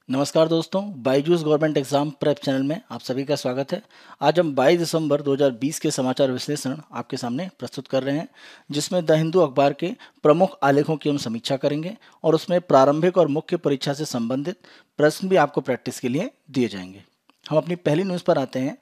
नमस्कार दोस्तों, Byju's government exam prep channel में आप सभी का स्वागत है। आज हम 22 दिसंबर 2020 के समाचार विश्लेषण आपके सामने प्रस्तुत कर रहे हैं, जिसमें द हिंदू अखबार के प्रमुख आलेखों की हम समीक्षा करेंगे और उसमें प्रारंभिक और मुख्य परीक्षा से संबंधित प्रश्न भी आपको प्रैक्टिस के लिए दिए जाएंगे। हम अपनी पहली न्यूज़ पर आते हैं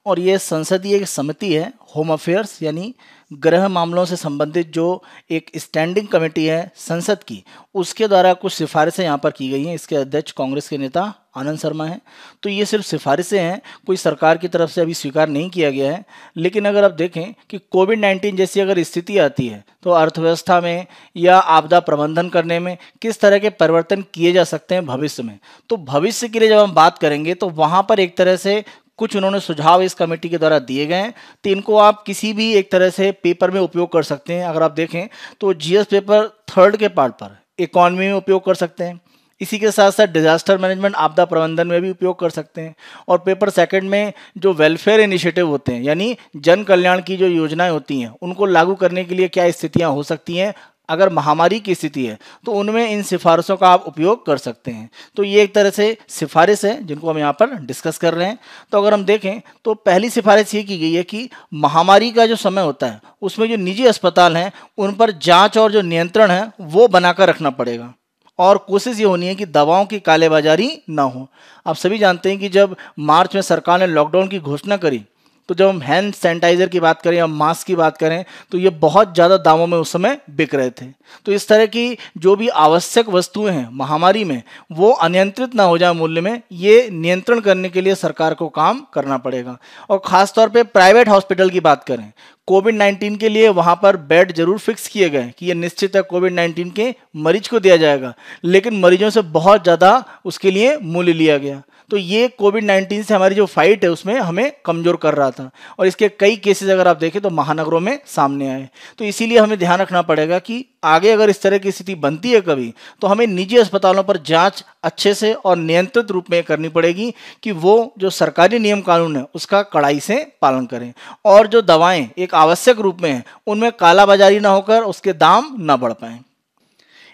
और ये संसदीय एक समिति है, होम अफेयर्स यानी गृह मामलों से संबंधित जो एक स्टैंडिंग कमेटी है संसद की, उसके द्वारा कुछ सिफारिशें यहाँ पर की गई हैं। इसके अध्यक्ष कांग्रेस के नेता आनंद शर्मा हैं। तो ये सिर्फ सिफारिशें हैं, कोई सरकार की तरफ से अभी स्वीकार नहीं किया गया है। लेकिन अगर आप देखें कि कोविड-19 जैसी अगर स्थिति आती है तो अर्थव्यवस्था में या आपदा प्रबंधन करने में किस तरह के परिवर्तन किए जा सकते हैं भविष्य में, तो भविष्य के लिए जब हम बात करेंगे तो वहाँ पर एक तरह से कुछ उन्होंने सुझाव इस कमेटी के द्वारा दिए गए हैं। तो इनको आप किसी भी एक तरह से पेपर में उपयोग कर सकते हैं। अगर आप देखें तो जीएस पेपर थर्ड के पार्ट पर इकोनॉमी में उपयोग कर सकते हैं, इसी के साथ साथ डिजास्टर मैनेजमेंट आपदा प्रबंधन में भी उपयोग कर सकते हैं, और पेपर सेकंड में जो वेलफेयर इनिशिएटिव होते हैं यानी जन कल्याण की जो योजनाएं होती हैं उनको लागू करने के लिए क्या स्थितियां हो सकती हैं, अगर महामारी की स्थिति है तो उनमें इन सिफारिशों का आप उपयोग कर सकते हैं। तो ये एक तरह से सिफारिश है जिनको हम यहाँ पर डिस्कस कर रहे हैं। तो अगर हम देखें तो पहली सिफारिश ये की गई है कि महामारी का जो समय होता है उसमें जो निजी अस्पताल हैं उन पर जांच और जो नियंत्रण है वो बनाकर रखना पड़ेगा, और कोशिश ये होनी है कि दवाओं की कालेबाजारी ना हो। आप सभी जानते हैं कि जब मार्च में सरकार ने लॉकडाउन की घोषणा करी तो जब हम हैंड सैनिटाइजर की बात करें या मास्क की बात करें तो ये बहुत ज़्यादा दामों में उस समय बिक रहे थे। तो इस तरह की जो भी आवश्यक वस्तुएं हैं महामारी में वो अनियंत्रित ना हो जाए मूल्य में, ये नियंत्रण करने के लिए सरकार को काम करना पड़ेगा। और ख़ासतौर पे प्राइवेट हॉस्पिटल की बात करें, कोविड-19 के लिए वहाँ पर बेड जरूर फिक्स किए गए कि ये निश्चित है कोविड-19 के मरीज को दिया जाएगा, लेकिन मरीजों से बहुत ज़्यादा उसके लिए मूल्य लिया गया। तो ये कोविड-19 से हमारी जो फाइट है उसमें हमें कमज़ोर कर रहा था, और इसके कई केसेस अगर आप देखें तो महानगरों में सामने आए। तो इसीलिए हमें ध्यान रखना पड़ेगा कि आगे अगर इस तरह की स्थिति बनती है कभी तो हमें निजी अस्पतालों पर जांच अच्छे से और नियंत्रित रूप में करनी पड़ेगी कि वो जो सरकारी नियम कानून है उसका कड़ाई से पालन करें, और जो दवाएं एक आवश्यक रूप में हैं उनमें कालाबाजारी ना होकर उसके दाम ना बढ़ पाएं।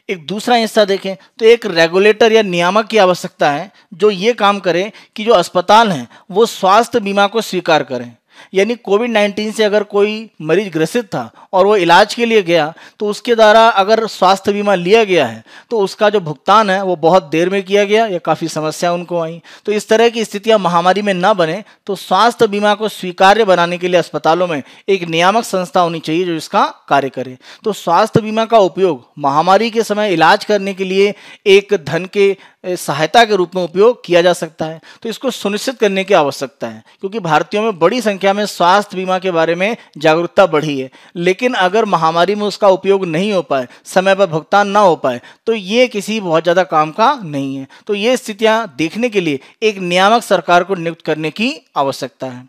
एक दूसरा हिस्सा देखें तो एक रेगुलेटर या नियामक की आवश्यकता है जो ये काम करे कि जो अस्पताल हैं वो स्वास्थ्य बीमा को स्वीकार करें। यानी कोविड-19 से अगर कोई मरीज ग्रसित था और वो इलाज के लिए गया तो उसके द्वारा अगर स्वास्थ्य बीमा लिया गया है तो उसका जो भुगतान है वो बहुत देर में किया गया या काफ़ी समस्या उनको आई। तो इस तरह की स्थितियां महामारी में ना बने तो स्वास्थ्य बीमा को स्वीकार्य बनाने के लिए अस्पतालों में एक नियामक संस्था होनी चाहिए जो इसका कार्य करे। तो स्वास्थ्य बीमा का उपयोग महामारी के समय इलाज करने के लिए एक धन के सहायता के रूप में उपयोग किया जा सकता है। तो इसको सुनिश्चित करने की आवश्यकता है, क्योंकि भारतीयों में बड़ी संख्या में स्वास्थ्य बीमा के बारे में जागरूकता बढ़ी है, लेकिन अगर महामारी में उसका उपयोग नहीं हो पाए, समय पर भुगतान ना हो पाए, तो ये किसी बहुत ज़्यादा काम का नहीं है। तो ये स्थितियां देखने के लिए एक नियामक सरकार को नियुक्त करने की आवश्यकता है।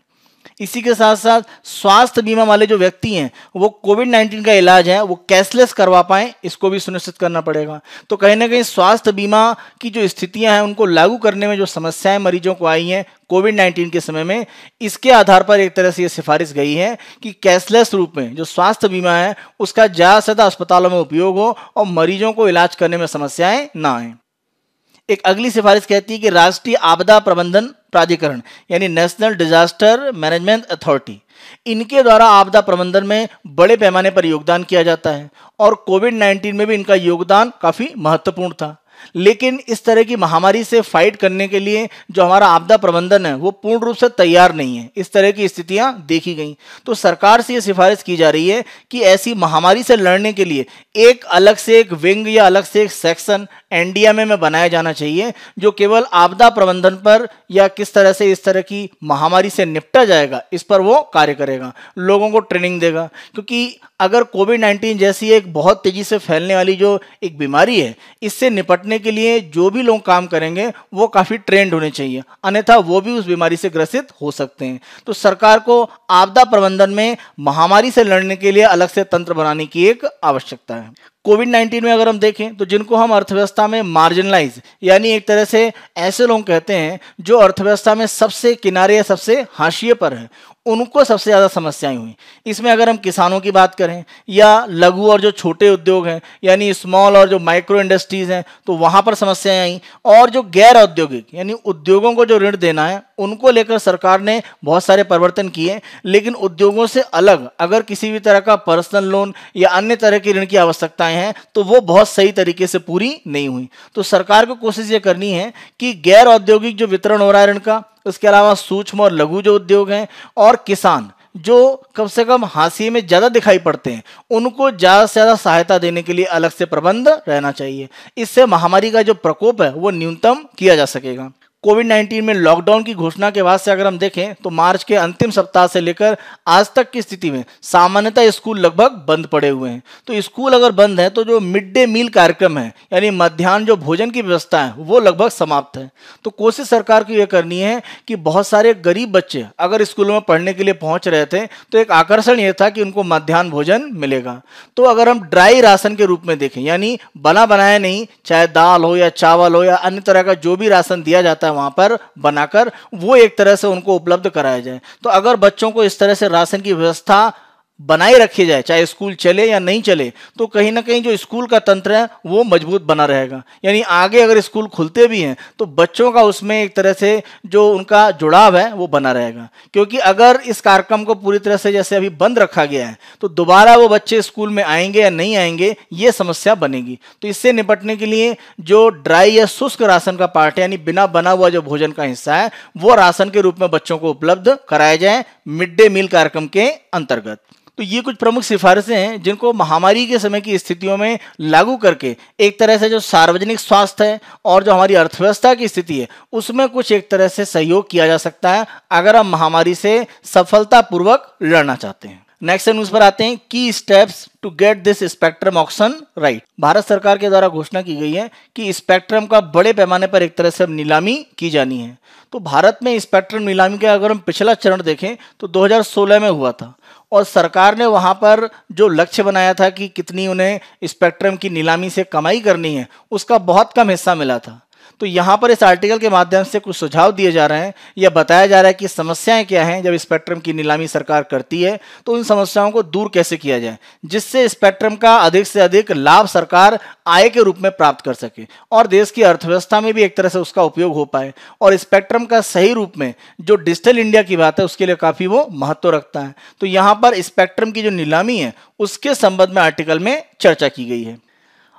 इसी के साथ साथ स्वास्थ्य बीमा वाले जो व्यक्ति हैं वो कोविड-19 का इलाज है वो कैशलेस करवा पाएं, इसको भी सुनिश्चित करना पड़ेगा। तो कहीं ना कहीं स्वास्थ्य बीमा की जो स्थितियां हैं उनको लागू करने में जो समस्याएं मरीजों को आई हैं कोविड-19 के समय में, इसके आधार पर एक तरह से ये सिफारिश गई है कि कैशलेस रूप में जो स्वास्थ्य बीमा है उसका ज़्यादा से ज़्यादा अस्पतालों में उपयोग हो और मरीजों को इलाज करने में समस्याएं ना आए। एक अगली सिफारिश कहती है कि राष्ट्रीय आपदा प्रबंधन प्राधिकरण यानी नेशनल डिजास्टर मैनेजमेंट अथॉरिटी, इनके द्वारा आपदा प्रबंधन में बड़े पैमाने पर योगदान किया जाता है, और कोविड-19 में भी इनका योगदान काफ़ी महत्वपूर्ण था। लेकिन इस तरह की महामारी से फाइट करने के लिए जो हमारा आपदा प्रबंधन है वो पूर्ण रूप से तैयार नहीं है। इस तरह की स्थितियां देखी गई, तो सरकार से ये सिफारिश की जा रही है कि ऐसी महामारी से लड़ने के लिए एक अलग से एक विंग या अलग से एक सेक्शन एनडीएमए में बनाया जाना चाहिए, जो केवल आपदा प्रबंधन पर या किस तरह से इस तरह की महामारी से निपटा जाएगा इस पर वो कार्य करेगा, लोगों को ट्रेनिंग देगा। क्योंकि अगर कोविड-19 जैसी एक बहुत तेजी से फैलने वाली जो एक बीमारी है, इससे निपटने के लिए जो भी लोग काम करेंगे वो काफ़ी ट्रेंड होने चाहिए, अन्यथा वो भी उस बीमारी से ग्रसित हो सकते हैं। तो सरकार को आपदा प्रबंधन में महामारी से लड़ने के लिए अलग से तंत्र बनाने की एक आवश्यकता है। कोविड-19 में अगर हम देखें तो जिनको हम अर्थव्यवस्था में मार्जिनलाइज यानी एक तरह से ऐसे लोग कहते हैं जो अर्थव्यवस्था में सबसे किनारे या सबसे हाशिए पर हैं, उनको सबसे ज़्यादा समस्याएं हुई। इसमें अगर हम किसानों की बात करें या लघु और जो छोटे उद्योग हैं यानी स्मॉल और जो माइक्रो इंडस्ट्रीज़ हैं, तो वहाँ पर समस्याएं आई। और जो गैर औद्योगिक यानी उद्योगों को जो ऋण देना है उनको लेकर सरकार ने बहुत सारे परिवर्तन किए, लेकिन उद्योगों से अलग अगर किसी भी तरह का पर्सनल लोन या अन्य तरह की ऋण की आवश्यकताएं हैं तो वो बहुत सही तरीके से पूरी नहीं हुई। तो सरकार को कोशिश ये करनी है कि गैर औद्योगिक जो वितरण हो रहा है ऋण का, उसके अलावा सूक्ष्म और लघु जो उद्योग हैं और किसान जो कम से कम हाशिए में ज़्यादा दिखाई पड़ते हैं, उनको ज़्यादा से ज़्यादा सहायता देने के लिए अलग से प्रबंध रहना चाहिए। इससे महामारी का जो प्रकोप है वो न्यूनतम किया जा सकेगा। कोविड-19 में लॉकडाउन की घोषणा के बाद से अगर हम देखें तो मार्च के अंतिम सप्ताह से लेकर आज तक की स्थिति में सामान्यतः स्कूल लगभग बंद पड़े हुए हैं। तो स्कूल अगर बंद है तो जो मिड डे मील कार्यक्रम है यानी मध्याह्न जो भोजन की व्यवस्था है वो लगभग समाप्त है। तो कोशिश सरकार को ये करनी है कि बहुत सारे गरीब बच्चे अगर स्कूलों में पढ़ने के लिए पहुंच रहे थे तो एक आकर्षण ये था कि उनको मध्याह्न भोजन मिलेगा। तो अगर हम ड्राई राशन के रूप में देखें यानी बना बनाया नहीं, चाहे दाल हो या चावल हो या अन्य तरह का जो भी राशन दिया जाता है वहां पर बनाकर वो एक तरह से उनको उपलब्ध कराया जाए। तो अगर बच्चों को इस तरह से राशन की व्यवस्था बनाए रखी जाए, चाहे स्कूल चले या नहीं चले, तो कहीं ना कहीं जो स्कूल का तंत्र है वो मजबूत बना रहेगा। यानी आगे अगर स्कूल खुलते भी हैं तो बच्चों का उसमें एक तरह से जो उनका जुड़ाव है वो बना रहेगा। क्योंकि अगर इस कार्यक्रम को पूरी तरह से जैसे अभी बंद रखा गया है तो दोबारा वो बच्चे स्कूल में आएंगे या नहीं आएंगे ये समस्या बनेगी। तो इससे निपटने के लिए जो ड्राई या शुष्क राशन का पार्ट है यानी बिना बना हुआ जो भोजन का हिस्सा है वो राशन के रूप में बच्चों को उपलब्ध कराया जाए मिड डे मील कार्यक्रम के अंतर्गत। तो ये कुछ प्रमुख सिफारिशें हैं जिनको महामारी के समय की स्थितियों में लागू करके एक तरह से जो सार्वजनिक स्वास्थ्य है और जो हमारी अर्थव्यवस्था की स्थिति है उसमें कुछ एक तरह से सहयोग किया जा सकता है अगर हम महामारी से सफलतापूर्वक लड़ना चाहते हैं। नेक्स्ट न्यूज पर आते हैं, की steps to get this spectrum auction right. Bharat सरकार के द्वारा घोषणा की गई है कि स्पेक्ट्रम का बड़े पैमाने पर एक तरह से नीलामी की जानी है। तो भारत में स्पेक्ट्रम नीलामी का अगर हम पिछला चरण देखें तो 2016 में हुआ था और सरकार ने वहां पर जो लक्ष्य बनाया था कि कितनी उन्हें स्पेक्ट्रम की नीलामी से कमाई करनी है उसका बहुत कम हिस्सा मिला था। तो यहाँ पर इस आर्टिकल के माध्यम से कुछ सुझाव दिए जा रहे हैं या बताया जा रहा है कि समस्याएं क्या हैं जब स्पेक्ट्रम की नीलामी सरकार करती है, तो उन समस्याओं को दूर कैसे किया जाए जिससे स्पेक्ट्रम का अधिक से अधिक लाभ सरकार आय के रूप में प्राप्त कर सके और देश की अर्थव्यवस्था में भी एक तरह से उसका उपयोग हो पाए। और स्पेक्ट्रम का सही रूप में जो डिजिटल इंडिया की बात है उसके लिए काफी वो महत्व रखता है। तो यहाँ पर स्पेक्ट्रम की जो नीलामी है उसके संबंध में आर्टिकल में चर्चा की गई है।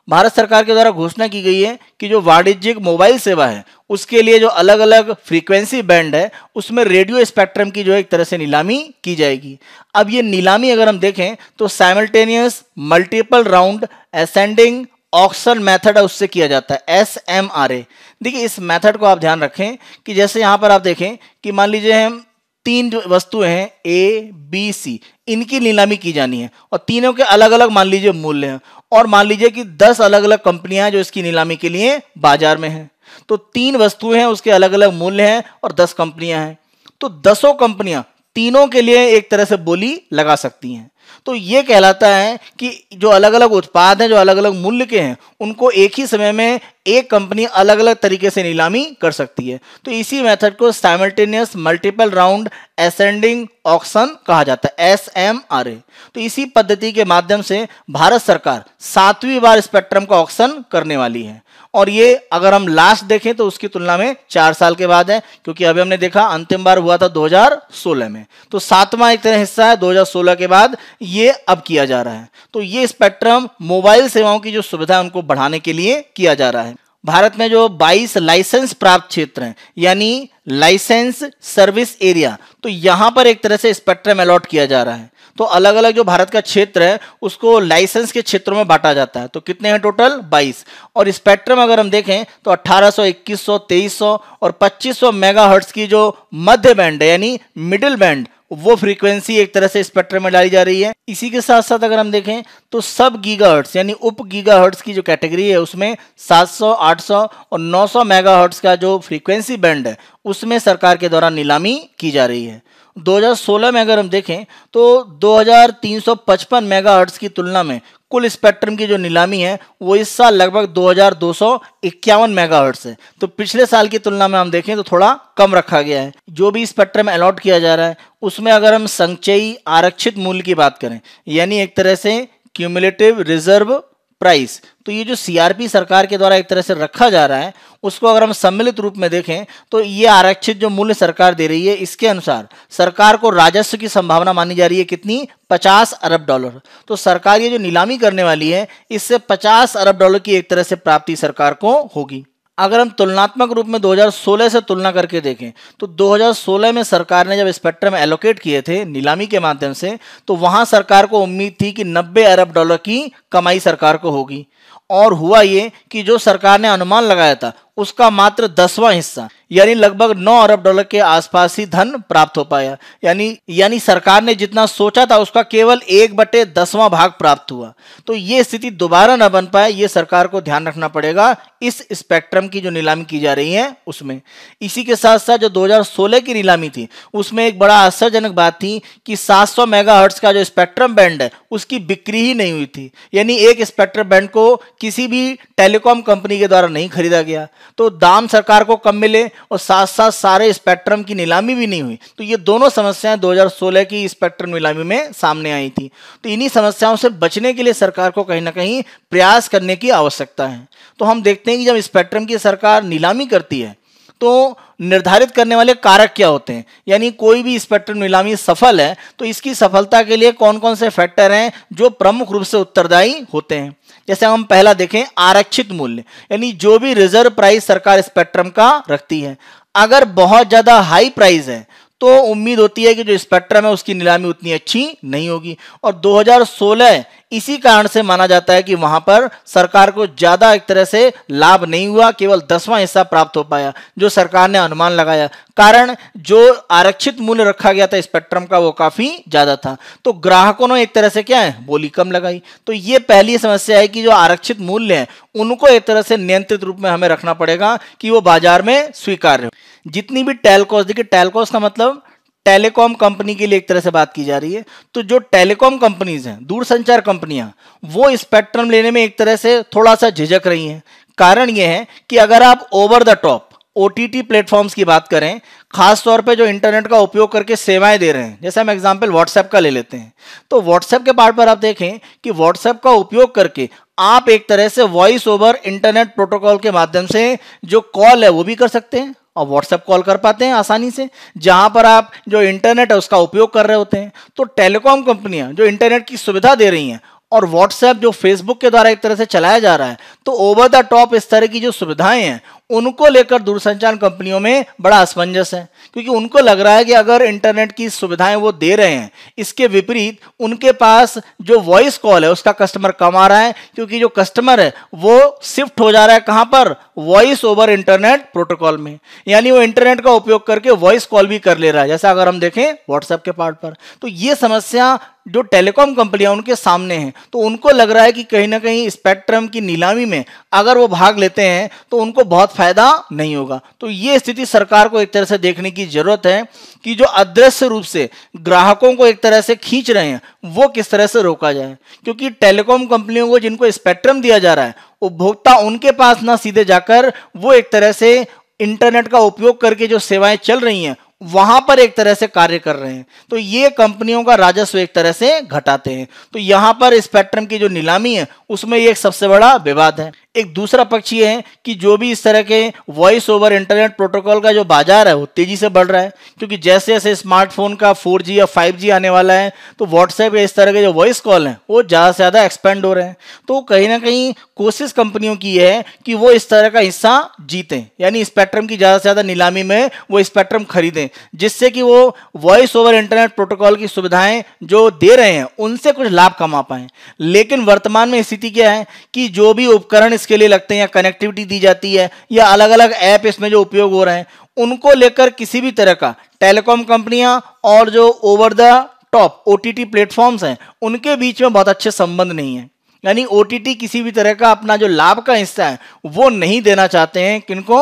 भारत सरकार के द्वारा घोषणा की गई है कि जो वाणिज्यिक मोबाइल सेवा है उसके लिए जो अलग अलग फ्रीक्वेंसी बैंड है उसमें रेडियो स्पेक्ट्रम की जो एक तरह से नीलामी की जाएगी। अब ये नीलामी अगर हम देखें तो simultaneous multiple round ascending auction method है उससे किया जाता है, SMRA। देखिए इस मेथड को आप ध्यान रखें कि जैसे यहाँ पर आप देखें कि मान लीजिए हम तीन वस्तुएं हैं A, B, C, इनकी नीलामी की जानी है और तीनों के अलग अलग मान लीजिए मूल्य हैं और मान लीजिए कि 10 अलग अलग कंपनियां जो इसकी नीलामी के लिए बाजार में हैं। तो 3 वस्तुएं हैं उसके अलग अलग मूल्य हैं और 10 कंपनियां हैं। तो 10 कंपनियां तीनों के लिए एक तरह से बोली लगा सकती हैं। तो ये कहलाता है कि जो अलग अलग उत्पाद हैं जो अलग अलग मूल्य के हैं उनको एक ही समय में एक कंपनी अलग अलग तरीके से नीलामी कर सकती है। तो इसी मेथड को simultaneous multiple round ascending auction कहा जाता है, SMRA। तो इसी पद्धति के माध्यम से भारत सरकार 7वीं बार स्पेक्ट्रम का ऑक्शन करने वाली है और ये अगर हम लास्ट देखें तो उसकी तुलना में 4 साल के बाद है, क्योंकि अभी हमने देखा अंतिम बार हुआ था 2016 में। तो 7वां एक तरह हिस्सा है 2016 के बाद ये अब किया जा रहा है। तो ये स्पेक्ट्रम मोबाइल सेवाओं की जो सुविधा है उनको बढ़ाने के लिए किया जा रहा है। भारत में जो 22 लाइसेंस प्राप्त क्षेत्र हैं यानी लाइसेंस सर्विस एरिया, तो यहां पर एक तरह से स्पेक्ट्रम अलॉट किया जा रहा है। तो अलग अलग जो भारत का क्षेत्र है उसको लाइसेंस के क्षेत्रों में बांटा जाता है। तो कितने हैं टोटल? 22। और स्पेक्ट्रम अगर हम देखें तो 1800, 2100, 2300 और 2500 मेगाहर्ट्ज की जो मध्य बैंड है यानी मिडिल बैंड वो फ्रीक्वेंसी एक तरह से स्पेक्ट्रम में डाली जा रही है। इसी के साथ साथ अगर हम देखें तो सब गीगाहर्ट्ज यानी उप गीगाहर्ट्ज की जो कैटेगरी है उसमें 700, 800 और 900 मेगाहर्ट्ज का जो फ्रीक्वेंसी बैंड है उसमें सरकार के द्वारा नीलामी की जा रही है। 2016 में अगर हम देखें तो 2355 मेगाहर्ट्ज की तुलना में कुल स्पेक्ट्रम की जो नीलामी है वो इस साल लगभग 2251 मेगाहर्ट्ज है। तो पिछले साल की तुलना में हम देखें तो थोड़ा कम रखा गया है। जो भी स्पेक्ट्रम अलॉट किया जा रहा है उसमें अगर हम संचयी आरक्षित मूल्य की बात करें, यानी एक तरह से क्यूमुलेटिव रिजर्व प्राइस, तो ये जो सीआरपी सरकार के द्वारा एक तरह से रखा जा रहा है उसको अगर हम सम्मिलित रूप में देखें तो ये आरक्षित जो मूल्य सरकार दे रही है, इसके अनुसार सरकार को राजस्व की संभावना मानी जा रही है कितनी, 50 अरब डॉलर। तो सरकार ये जो नीलामी करने वाली है इससे 50 अरब डॉलर की एक तरह से प्राप्ति सरकार को होगी। अगर हम तुलनात्मक रूप में 2016 से तुलना करके देखें तो 2016 में सरकार ने जब स्पेक्ट्रम एलोकेट किए थे नीलामी के माध्यम से, तो वहां सरकार को उम्मीद थी कि 90 अरब डॉलर की कमाई सरकार को होगी, और हुआ ये कि जो सरकार ने अनुमान लगाया था उसका मात्र 10वां हिस्सा यानी लगभग 9 अरब डॉलर के आसपास ही धन प्राप्त हो पाया। यानी सरकार ने जितना सोचा था उसका केवल 1/10वां भाग प्राप्त हुआ। तो ये स्थिति दोबारा न बन पाए, ये सरकार को ध्यान रखना पड़ेगा इस स्पेक्ट्रम की जो नीलामी की जा रही है उसमें। इसी के साथ साथ जो 2016 की नीलामी थी उसमें एक बड़ा आश्चर्यजनक बात थी कि 700 मेगाहर्ट्ज का जो स्पेक्ट्रम बैंड है उसकी बिक्री ही नहीं हुई थी, यानी एक स्पेक्ट्रम बैंड को किसी भी टेलीकॉम कंपनी के द्वारा नहीं खरीदा गया। तो दाम सरकार को कम मिले और साथ साथ सारे स्पेक्ट्रम की नीलामी भी नहीं हुई। तो ये दोनों समस्याएं 2016 की स्पेक्ट्रम नीलामी में सामने आई थी। तो इन्हीं समस्याओं से बचने के लिए सरकार को कहीं ना कहीं प्रयास करने की आवश्यकता है। तो हम देखते हैं कि जब स्पेक्ट्रम की सरकार नीलामी करती है तो निर्धारित करने वाले कारक क्या होते हैं, यानी कोई भी स्पेक्ट्रम नीलामी सफल है तो इसकी सफलता के लिए कौन कौन से फैक्टर हैं जो प्रमुख रूप से उत्तरदायी होते हैं। जैसे हम पहला देखें आरक्षित मूल्य, यानी जो भी रिजर्व प्राइस सरकार स्पेक्ट्रम का रखती है। अगर बहुत ज्यादा हाई प्राइस है तो उम्मीद होती है कि जो स्पेक्ट्रम है उसकी नीलामी उतनी अच्छी नहीं होगी, और 2016 इसी कारण से माना जाता है कि वहां पर सरकार को ज्यादा एक तरह से लाभ नहीं हुआ, केवल 10वां हिस्सा प्राप्त हो पाया जो सरकार ने अनुमान लगाया। कारण जो आरक्षित मूल्य रखा गया था स्पेक्ट्रम का वो काफी ज्यादा था, तो ग्राहकों ने एक तरह से क्या है बोली कम लगाई। तो ये पहली समस्या है कि जो आरक्षित मूल्य है उनको एक तरह से नियंत्रित रूप में हमें रखना पड़ेगा कि वो बाजार में स्वीकार्य हो। जितनी भी टेलकॉस, देखिए टेलकॉस का मतलब टेलीकॉम कंपनी के लिए एक तरह से बात की जा रही है, तो जो टेलीकॉम कंपनीज हैं, दूरसंचार कंपनियां, वो स्पेक्ट्रम लेने में एक तरह से थोड़ा सा झिझक रही हैं। कारण यह है कि अगर आप over the top OTT platforms की बात करें, खास तौर पे जो इंटरनेट का उपयोग करके सेवाएं दे रहे हैं, जैसे हम एग्जांपल व्हाट्सएप का ले लेते हैं, तो व्हाट्सएप के पार्ट पर आप देखें कि व्हाट्सएप का उपयोग करके आप एक तरह से वॉइस ओवर इंटरनेट प्रोटोकॉल के माध्यम से जो कॉल है वो भी कर सकते हैं और व्हाट्सएप कॉल कर पाते हैं आसानी से, जहां पर आप जो इंटरनेट है उसका उपयोग कर रहे होते हैं। तो टेलीकॉम कंपनियां जो इंटरनेट की सुविधा दे रही हैं और व्हाट्सएप जो फेसबुक के द्वारा एक तरह से चलाया जा रहा है, तो ओवर द टॉप इस तरह की जो सुविधाएं हैं उनको लेकर दूरसंचार कंपनियों में बड़ा असमंजस है, क्योंकि उनको लग रहा है कि अगर इंटरनेट की सुविधाएं वो दे रहे हैं, इसके विपरीत उनके पास जो वॉइस कॉल है उसका कस्टमर कम आ रहा है, क्योंकि जो कस्टमर है वो शिफ्ट हो जा रहा है कहां पर, वॉइस ओवर इंटरनेट प्रोटोकॉल में, यानी वो इंटरनेट का उपयोग करके वॉइस कॉल भी कर ले रहा है, जैसा अगर हम देखें व्हाट्सएप के पार्ट पर। तो ये समस्या जो टेलीकॉम कंपनियां उनके सामने हैं, तो उनको लग रहा है कि कहीं ना कहीं स्पेक्ट्रम की नीलामी में अगर वो भाग लेते हैं तो उनको बहुत फायदा नहीं होगा। तो ये स्थिति सरकार को एक तरह से देखने की जरूरत है कि जो अदृश्य रूप से ग्राहकों को एक तरह से खींच रहे हैं वो किस तरह से रोका जाए, क्योंकि टेलीकॉम कंपनियों को जिनको स्पेक्ट्रम दिया जा रहा है उपभोक्ता उनके पास ना सीधे जाकर वो एक तरह से इंटरनेट का उपयोग करके जो सेवाएं चल रही हैं वहां पर एक तरह से कार्य कर रहे हैं, तो ये कंपनियों का राजस्व एक तरह से घटाते हैं। तो यहां पर स्पेक्ट्रम की जो नीलामी है उसमें ये एक सबसे बड़ा विवाद है। एक दूसरा पक्ष ये है कि जो भी इस तरह के वॉइस ओवर इंटरनेट प्रोटोकॉल का जो बाजार है वो तेजी से बढ़ रहा है, क्योंकि जैसे जैसे स्मार्टफोन का 4G या 5G आने वाला है तो व्हाट्सएप या इस तरह के जो वॉइस कॉल हैं वो ज़्यादा से ज़्यादा एक्सपेंड हो रहे हैं। तो कहीं ना कहीं कोशिश कंपनियों की है कि वो इस तरह का हिस्सा जीतें, यानी स्पेक्ट्रम की ज़्यादा से ज़्यादा नीलामी में वो स्पेक्ट्रम खरीदें, जिससे कि वो वॉइस ओवर इंटरनेट प्रोटोकॉल की सुविधाएं जो दे रहे हैं उनसे कुछ लाभ कमा पाएं। लेकिन वर्तमान में स्थिति क्या है कि जो भी उपकरण इसके लिए लगते हैं या कनेक्टिविटी दी जाती है या अलग अलग ऐप इसमें जो उपयोग हो रहे हैं उनको लेकर किसी भी तरह का टेलीकॉम कंपनियां और जो over the top OTT platforms हैं उनके बीच में बहुत अच्छे संबंध नहीं है। यानी ओटीटी किसी भी तरह का अपना जो लाभ का हिस्सा है वो नहीं देना चाहते हैं, किनको,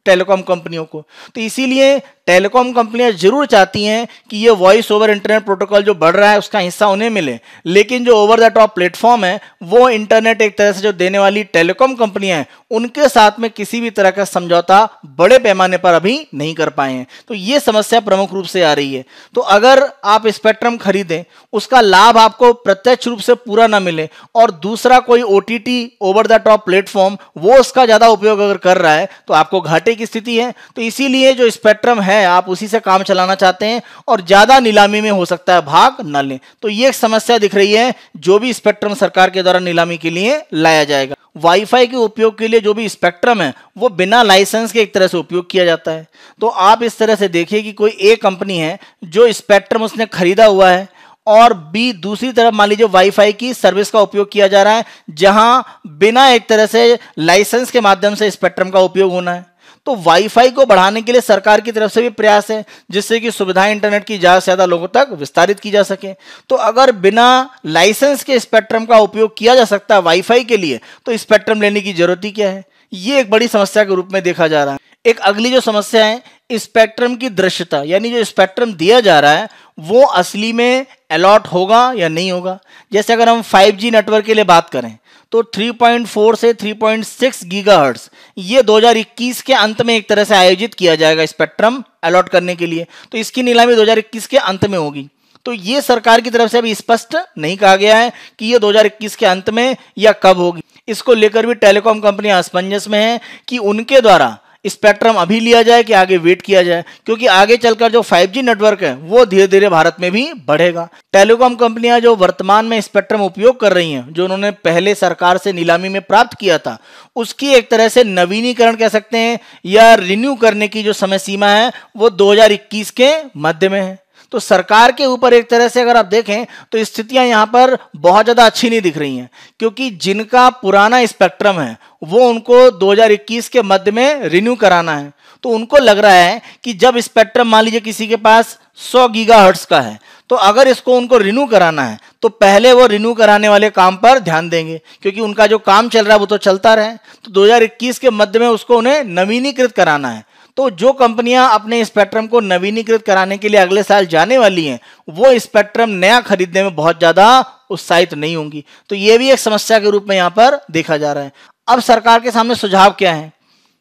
टेलीकॉम कंपनियों को। तो इसीलिए टेलीकॉम कंपनियां जरूर चाहती हैं कि ये वॉइस ओवर इंटरनेट प्रोटोकॉल जो बढ़ रहा है उसका हिस्सा उन्हें मिले, लेकिन जो ओवर द टॉप प्लेटफॉर्म है वो इंटरनेट एक तरह से जो देने वाली टेलीकॉम कंपनियां हैं उनके साथ में किसी भी तरह का समझौता बड़े पैमाने पर अभी नहीं कर पाए हैं। तो ये समस्या प्रमुख रूप से आ रही है। तो अगर आप स्पेक्ट्रम खरीदें, उसका लाभ आपको प्रत्यक्ष रूप से पूरा ना मिले और दूसरा कोई OTT over the top platform वो उसका ज्यादा उपयोग अगर कर रहा है तो आपको घाटे की स्थिति है। तो इसीलिए जो स्पेक्ट्रम है आप उसी से काम चलाना चाहते हैं और ज्यादा नीलामी में हो सकता है भाग न लें। तो ये एक समस्या दिख रही है जो भी स्पेक्ट्रम सरकार के द्वारा नीलामी के लिए लाया जाएगा। वाईफाई के उपयोग के लिए जो भी स्पेक्ट्रम है वो बिना लाइसेंस के एक तरह से उपयोग किया जाता है। तो आप इस तरह से देखिए कि कोई एक कंपनी है जो स्पेक्ट्रम उसने खरीदा हुआ है और बी दूसरी तरफ मान लीजिए वाईफाई की सर्विस का उपयोग किया जा रहा है जहां बिना एक तरह से लाइसेंस के माध्यम से स्पेक्ट्रम का उपयोग होना है। तो वाईफाई को बढ़ाने के लिए सरकार की तरफ से भी प्रयास है जिससे कि सुविधाएं इंटरनेट की ज्यादा से ज्यादा लोगों तक विस्तारित की जा सके। तो अगर बिना लाइसेंस के स्पेक्ट्रम का उपयोग किया जा सकता है वाईफाई के लिए तो स्पेक्ट्रम लेने की जरूरत ही क्या है? ये एक बड़ी समस्या के रूप में देखा जा रहा है। एक अगली जो समस्या है स्पेक्ट्रम की दृश्यता, यानी जो स्पेक्ट्रम दिया जा रहा है वो असली में अलॉट होगा या नहीं होगा। जैसे अगर हम 5G नेटवर्क के लिए बात करें तो 3.4 से 3.6 गीगाहर्ट्ज ये 2021 के अंत में एक तरह से आयोजित किया जाएगा स्पेक्ट्रम अलॉट करने के लिए। तो इसकी नीलामी 2021 के अंत में होगी। तो ये सरकार की तरफ से अभी स्पष्ट नहीं कहा गया है कि ये 2021 के अंत में या कब होगी। इसको लेकर भी टेलीकॉम कंपनियां असमंजस में हैं कि उनके द्वारा स्पेक्ट्रम अभी लिया जाए कि आगे वेट किया जाए, क्योंकि आगे चलकर जो 5G नेटवर्क है वो धीरे धीरे भारत में भी बढ़ेगा। टेलीकॉम कंपनियां जो वर्तमान में स्पेक्ट्रम उपयोग कर रही हैं, जो उन्होंने पहले सरकार से नीलामी में प्राप्त किया था, उसकी एक तरह से नवीनीकरण कह सकते हैं या रिन्यू करने की जो समय सीमा है वो 2021 के मध्य में है। तो सरकार के ऊपर एक तरह से अगर आप देखें तो स्थितियां यहां पर बहुत ज्यादा अच्छी नहीं दिख रही हैं, क्योंकि जिनका पुराना स्पेक्ट्रम है वो उनको 2021 के मध्य में रिन्यू कराना है। तो उनको लग रहा है कि जब स्पेक्ट्रम मान लीजिए किसी के पास 100 गीगाहर्ट्ज का है तो अगर इसको उनको रिन्यू कराना है तो पहले वो रिन्यू कराने वाले काम पर ध्यान देंगे, क्योंकि उनका जो काम चल रहा है वो तो चलता रहे। तो 2021 के मध्य में उसको उन्हें नवीनीकृत कराना है। तो जो कंपनियां अपने स्पेक्ट्रम को नवीनीकृत कराने के लिए अगले साल जाने वाली हैं वो स्पेक्ट्रम नया खरीदने में बहुत ज्यादा उत्साहित नहीं होंगी। तो ये भी एक समस्या के रूप में यहां पर देखा जा रहा है। अब सरकार के सामने सुझाव क्या है?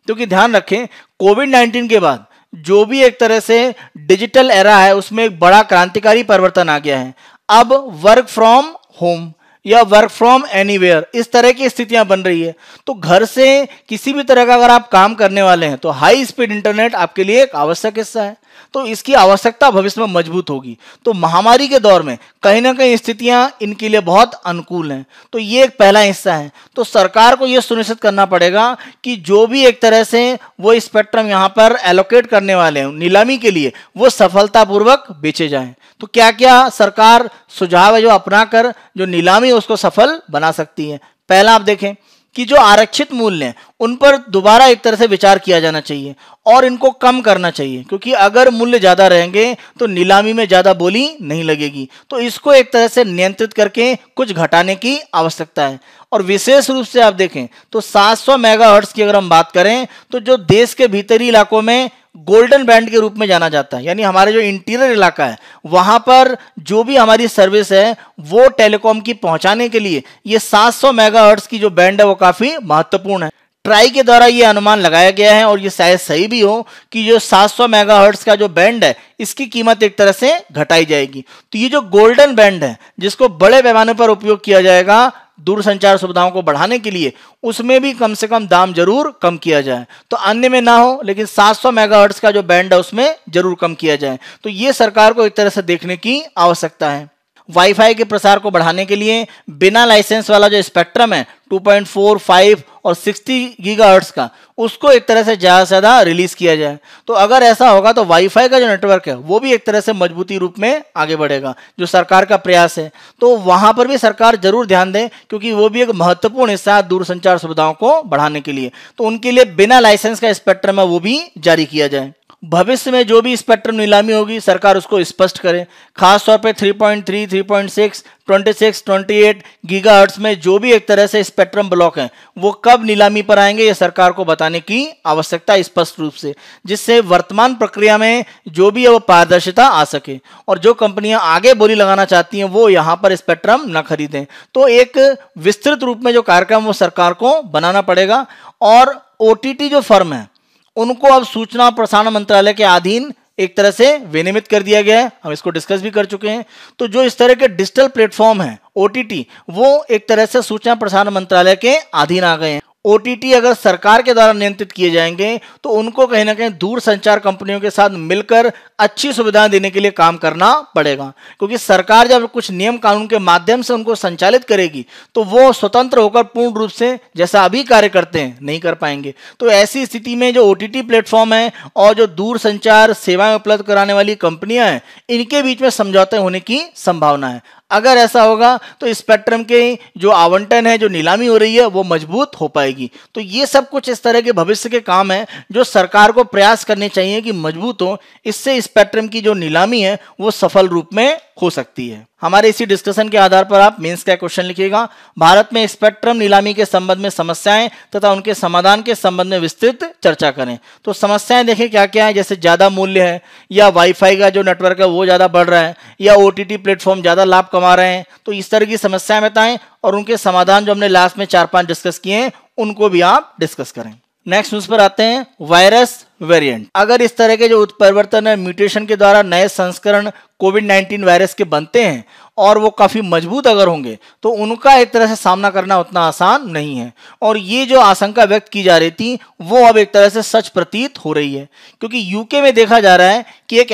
क्योंकि ध्यान रखें कोविड-19 के बाद जो भी एक तरह से डिजिटल एरा है उसमें एक बड़ा क्रांतिकारी परिवर्तन आ गया है। अब वर्क फ्रॉम होम या वर्क फ्रॉम एनीवेयर इस तरह की स्थितियां बन रही है। तो घर से किसी भी तरह का अगर आप काम करने वाले हैं तो हाई स्पीड इंटरनेट आपके लिए एक आवश्यक हिस्सा है। तो इसकी आवश्यकता भविष्य में मजबूत होगी। तो महामारी के दौर में कहीं ना कहीं स्थितियां इनके लिए बहुत अनुकूल हैं। तो ये एक पहला हिस्सा है। तो सरकार को यह सुनिश्चित करना पड़ेगा कि जो भी एक तरह से वो स्पेक्ट्रम यहाँ पर एलोकेट करने वाले हैं नीलामी के लिए वो सफलतापूर्वक बेचे जाएं। तो क्या क्या सरकार सुझाव है जो अपना कर जो नीलामी उसको सफल बना सकती है? पहला आप देखें कि जो आरक्षित मूल्य हैं उन पर दोबारा एक तरह से विचार किया जाना चाहिए और इनको कम करना चाहिए, क्योंकि अगर मूल्य ज्यादा रहेंगे तो नीलामी में ज्यादा बोली नहीं लगेगी। तो इसको एक तरह से नियंत्रित करके कुछ घटाने की आवश्यकता है। और विशेष रूप से आप देखें तो 700 मेगाहर्ट्ज की अगर हम बात करें तो जो देश के भीतरी इलाकों में गोल्डन बैंड के रूप में जाना जाता है, यानी हमारे जो इंटीरियर इलाका है वहां पर जो भी हमारी सर्विस है वो टेलीकॉम की पहुंचाने के लिए ये 700 मेगाहर्ट्ज की जो बैंड है वो काफी महत्वपूर्ण है। ट्राई के द्वारा ये अनुमान लगाया गया है और ये शायद सही भी हो कि जो 700 मेगाहर्ट्ज का जो बैंड है इसकी कीमत एक तरह से घटाई जाएगी। तो ये जो गोल्डन बैंड है जिसको बड़े पैमाने पर उपयोग किया जाएगा दूरसंचार सुविधाओं को बढ़ाने के लिए, उसमें भी कम से कम दाम जरूर कम किया जाए। तो अन्य में ना हो लेकिन 700 मेगाहर्ट्ज का जो बैंड है उसमें जरूर कम किया जाए। तो ये सरकार को एक तरह से देखने की आवश्यकता है। वाईफाई के प्रसार को बढ़ाने के लिए बिना लाइसेंस वाला जो स्पेक्ट्रम है 2.4, 5 और 60 गीगाहर्ट्ज का उसको एक तरह से ज्यादा से ज्यादा रिलीज किया जाए। तो अगर ऐसा होगा तो वाईफाई का जो नेटवर्क है वो भी एक तरह से मजबूती रूप में आगे बढ़ेगा, जो सरकार का प्रयास है। तो वहां पर भी सरकार जरूर ध्यान दे, क्योंकि वो भी एक महत्वपूर्ण हिस्सा है दूरसंचार सुविधाओं को बढ़ाने के लिए। तो उनके लिए बिना लाइसेंस का स्पेक्ट्रम है वो भी जारी किया जाए। भविष्य में जो भी स्पेक्ट्रम नीलामी होगी सरकार उसको स्पष्ट करे। खासतौर पे 3.3, 3.6, 26, 28 गीगाहर्ट्ज में जो भी एक तरह से स्पेक्ट्रम ब्लॉक हैं वो कब नीलामी पर आएंगे ये सरकार को बताने की आवश्यकता है स्पष्ट रूप से, जिससे वर्तमान प्रक्रिया में जो भी है वो पारदर्शिता आ सके और जो कंपनियां आगे बोली लगाना चाहती हैं वो यहां पर स्पेक्ट्रम न खरीदें। तो एक विस्तृत रूप में जो कार्यक्रम वो सरकार को बनाना पड़ेगा। और ओटीटी जो फर्म है उनको अब सूचना और प्रसारण मंत्रालय के अधीन एक तरह से विनियमित कर दिया गया है। हम इसको डिस्कस भी कर चुके हैं। तो जो इस तरह के डिजिटल प्लेटफॉर्म है ओटीटी, वो एक तरह से सूचना प्रसारण मंत्रालय के अधीन आ गए हैं। ओटीटी अगर सरकार के द्वारा नियंत्रित किए जाएंगे तो उनको कहीं ना कहीं दूर संचार कंपनियों के साथ मिलकर अच्छी सुविधाएं देने के लिए काम करना पड़ेगा, क्योंकि सरकार जब कुछ नियम कानून के माध्यम से उनको संचालित करेगी तो वो स्वतंत्र होकर पूर्ण रूप से जैसा अभी कार्य करते हैं नहीं कर पाएंगे। तो ऐसी स्थिति में जो ओटीटी प्लेटफॉर्म है और जो दूर संचार सेवाएं उपलब्ध कराने वाली कंपनियां हैं इनके बीच में समझौते होने की संभावना है। अगर ऐसा होगा तो स्पेक्ट्रम के जो आवंटन है, जो नीलामी हो रही है वो मजबूत हो पाएगी। तो ये सब कुछ इस तरह के भविष्य के काम है जो सरकार को प्रयास करने चाहिए कि मजबूत हो। इससे स्पेक्ट्रम की जो नीलामी है वो सफल रूप में हो सकती है। हमारे इसी डिस्कशन के आधार पर आप मेंस का क्वेश्चन लिखिएगा। भारत में स्पेक्ट्रम नीलामी के संबंध में समस्याएं तथा उनके समाधान के संबंध में विस्तृत चर्चा करें। तो समस्याएं देखें क्या क्या है, जैसे ज्यादा मूल्य है, या वाईफाई का जो नेटवर्क है वो ज्यादा बढ़ रहा है, या ओटीटी प्लेटफॉर्म ज्यादा लाभ कमा रहे हैं। तो इस तरह की समस्याएं बताएं और उनके समाधान जो हमने लास्ट में 4-5 डिस्कस किए हैं उनको भी आप डिस्कस करें। नेक्स्ट न्यूज पर आते हैं, वायरस वेरिएंट। अगर इस तरह के जो उत्परिवर्तन है म्यूटेशन के द्वारा नए संस्करण कोविड-19 वायरस के बनते हैं और वो काफी मजबूत अगर होंगे तो उनका एक तरह से सामना करना उतना आसान नहीं है। और ये जो आशंका व्यक्त की जा रही थी वो अब एक तरह से सच प्रतीत हो रही है, क्योंकि यूके में देखा जा रहा है कि एक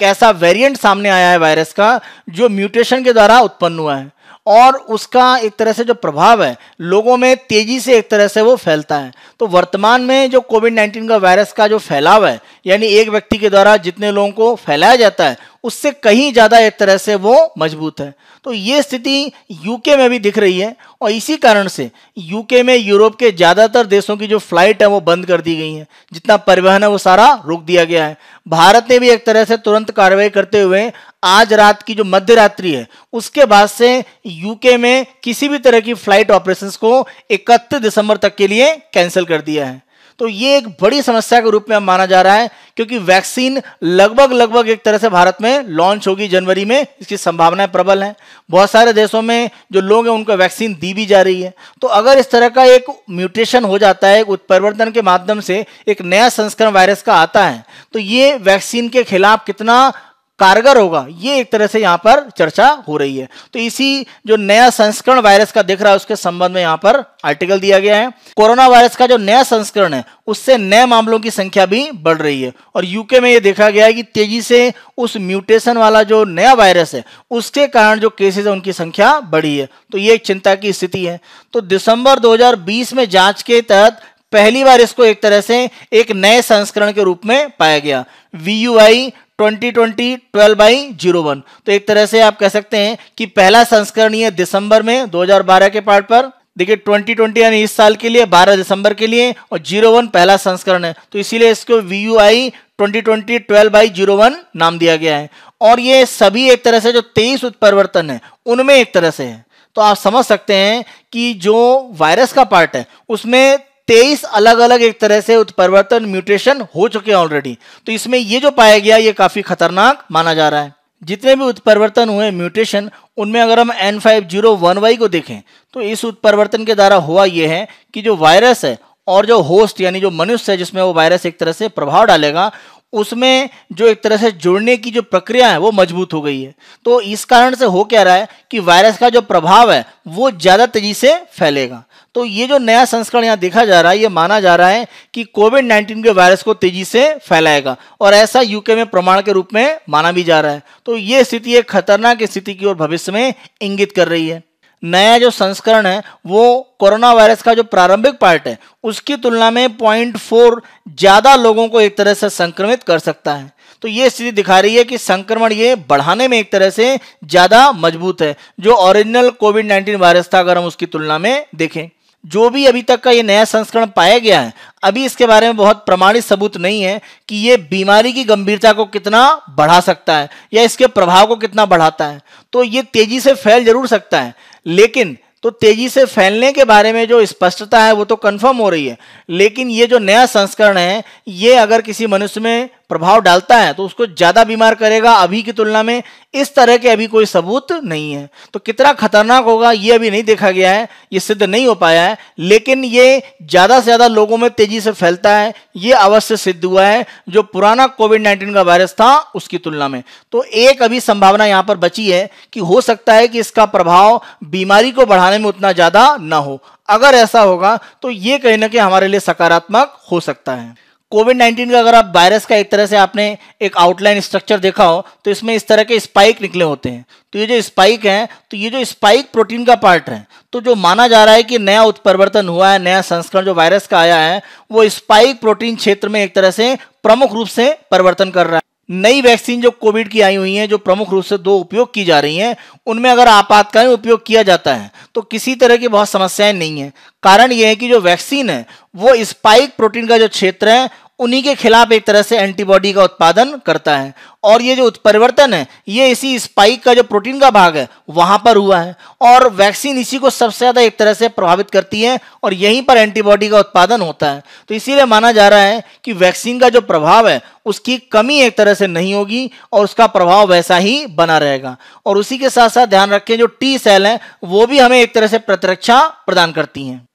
ऐसा वेरिएंट सामने आया है वायरस का जो म्यूटेशन के द्वारा उत्पन्न हुआ है और उसका एक तरह से जो प्रभाव है लोगों में तेजी से एक तरह से वो फैलता है। तो वर्तमान में जो कोविड-19 का वायरस का जो फैलाव है, यानी एक व्यक्ति के द्वारा जितने लोगों को फैलाया जाता है उससे कहीं ज्यादा एक तरह से वो मजबूत है। तो ये स्थिति यूके में भी दिख रही है और इसी कारण से यूके में यूरोप के ज्यादातर देशों की जो फ्लाइट है वो बंद कर दी गई है, जितना परिवहन है वो सारा रोक दिया गया है। भारत ने भी एक तरह से तुरंत कार्रवाई करते हुए आज रात की जो मध्य रात्रि है उसके बाद से यूके में किसी भी तरह की फ्लाइट ऑपरेशंस को 31 दिसंबर तक के लिए कैंसिल कर दिया है। तो ये एक बड़ी समस्या के रूप में माना जा रहा है, क्योंकि वैक्सीन लगभग एक तरह से भारत में लॉन्च होगी जनवरी में, इसकी संभावनाएं प्रबल हैं। बहुत सारे देशों में जो लोग हैं उनको वैक्सीन दी भी जा रही है। तो अगर इस तरह का एक म्यूटेशन हो जाता है, एक उत्परिवर्तन के माध्यम से एक नया संस्करण वायरस का आता है, तो ये वैक्सीन के खिलाफ कितना कारगर होगा ये एक तरह से यहाँ पर चर्चा हो रही है। तो इसी जो नया संस्करण वायरस का दिख रहा है उसके संबंध में यहाँ पर आर्टिकल दिया गया है। कोरोना वायरस का जो नया संस्करण है उससे नए मामलों की संख्या भी बढ़ रही है और यूके में ये देखा गया है कि तेजी से उस म्यूटेशन वाला जो नया वायरस है उसके कारण जो केसेस है उनकी संख्या बढ़ी है। तो ये एक चिंता की स्थिति है। तो दिसंबर 2020 में जांच के तहत पहली बार इसको एक तरह से एक नए संस्करण के रूप में पाया गया, VUI 2020-12/01। तो एक तरह से आप कह सकते हैं कि पहला संस्करण ये दिसंबर में 2012 के पार्ट पर देखिए 2020 यानी इस साल के लिए 12 दिसंबर के लिए और 01 पहला संस्करण है, तो इसीलिए इसको VUI 2020-12/01 नाम दिया गया है। और ये सभी एक तरह से जो 23 उत्परिवर्तन है उनमें एक तरह से है। तो आप समझ सकते हैं कि जो वायरस का पार्ट है उसमें 23 अलग अलग एक तरह से उत्परिवर्तन म्यूटेशन हो चुके हैं ऑलरेडी। तो इसमें ये जो पाया गया ये काफी खतरनाक माना जा रहा है। जितने भी उत्परिवर्तन हुए म्यूटेशन उनमें अगर हम N501Y को देखें तो इस उत्परिवर्तन के द्वारा हुआ ये है कि जो वायरस है और जो होस्ट यानी जो मनुष्य है जिसमें वो वायरस एक तरह से प्रभाव डालेगा उसमें जो एक तरह से जुड़ने की जो प्रक्रिया है वो मजबूत हो गई है। तो इस कारण से हो क्या रहा है कि वायरस का जो प्रभाव है वो ज्यादा तेजी से फैलेगा। तो ये जो नया संस्करण यहाँ देखा जा रहा है ये माना जा रहा है कि कोविड-19 के वायरस को तेजी से फैलाएगा और ऐसा यूके में प्रमाण के रूप में माना भी जा रहा है। तो ये स्थिति एक खतरनाक स्थिति की ओर भविष्य में इंगित कर रही है। नया जो संस्करण है वो कोरोना वायरस का जो प्रारंभिक पार्ट है उसकी तुलना में 0.4 ज्यादा लोगों को एक तरह से संक्रमित कर सकता है। तो ये स्थिति दिखा रही है कि संक्रमण ये बढ़ाने में एक तरह से ज्यादा मजबूत है जो ओरिजिनल कोविड-19 वायरस था अगर हम उसकी तुलना में देखें। जो भी अभी तक का ये नया संस्करण पाया गया है, अभी इसके बारे में बहुत प्रमाणित सबूत नहीं है कि ये बीमारी की गंभीरता को कितना बढ़ा सकता है या इसके प्रभाव को कितना बढ़ाता है। तो ये तेजी से फैल जरूर सकता है, लेकिन तो तेजी से फैलने के बारे में जो स्पष्टता है वो तो कंफर्म हो रही है, लेकिन ये जो नया संस्करण है ये अगर किसी मनुष्य में प्रभाव डालता है तो उसको ज्यादा बीमार करेगा अभी की तुलना में, इस तरह के अभी कोई सबूत नहीं है। तो कितना खतरनाक होगा ये अभी नहीं देखा गया है, ये सिद्ध नहीं हो पाया है, लेकिन ये ज्यादा से ज्यादा लोगों में तेजी से फैलता है ये अवश्य सिद्ध हुआ है जो पुराना कोविड-19 का वायरस था उसकी तुलना में। तो एक अभी संभावना यहां पर बची है कि हो सकता है कि इसका प्रभाव बीमारी को बढ़ाने में उतना ज्यादा ना हो। अगर ऐसा होगा तो ये कहीं ना कहीं हमारे लिए सकारात्मक हो सकता है। कोविड-19 का अगर आप वायरस का एक तरह से आपने एक आउटलाइन स्ट्रक्चर देखा हो तो इसमें इस तरह के स्पाइक निकले होते हैं। तो ये जो स्पाइक हैं, तो ये जो स्पाइक प्रोटीन का पार्ट है, तो जो माना जा रहा है कि नया उत्परिवर्तन हुआ है, नया संस्करण जो वायरस का आया है वो स्पाइक प्रोटीन क्षेत्र में एक तरह से प्रमुख रूप से परिवर्तन कर रहा है। नई वैक्सीन जो कोविड की आई हुई हैं, जो प्रमुख रूप से 2 उपयोग की जा रही हैं, उनमें अगर आपातकालीन उपयोग किया जाता है तो किसी तरह की बहुत समस्याएं नहीं है। कारण यह है कि जो वैक्सीन है वो स्पाइक प्रोटीन का जो क्षेत्र है उन्हीं के खिलाफ एक तरह से एंटीबॉडी का उत्पादन करता है, और ये जो उत्परिवर्तन है ये इसी स्पाइक का जो प्रोटीन का भाग है वहां पर हुआ है, और वैक्सीन इसी को सबसे ज्यादा एक तरह से प्रभावित करती है और यहीं पर एंटीबॉडी का उत्पादन होता है। तो इसीलिए माना जा रहा है कि वैक्सीन का जो प्रभाव है उसकी कमी एक तरह से नहीं होगी और उसका प्रभाव वैसा ही बना रहेगा। और उसी के साथ साथ ध्यान रखें जो टी सेल है वो भी हमें एक तरह से प्रतिरक्षा प्रदान करती हैं।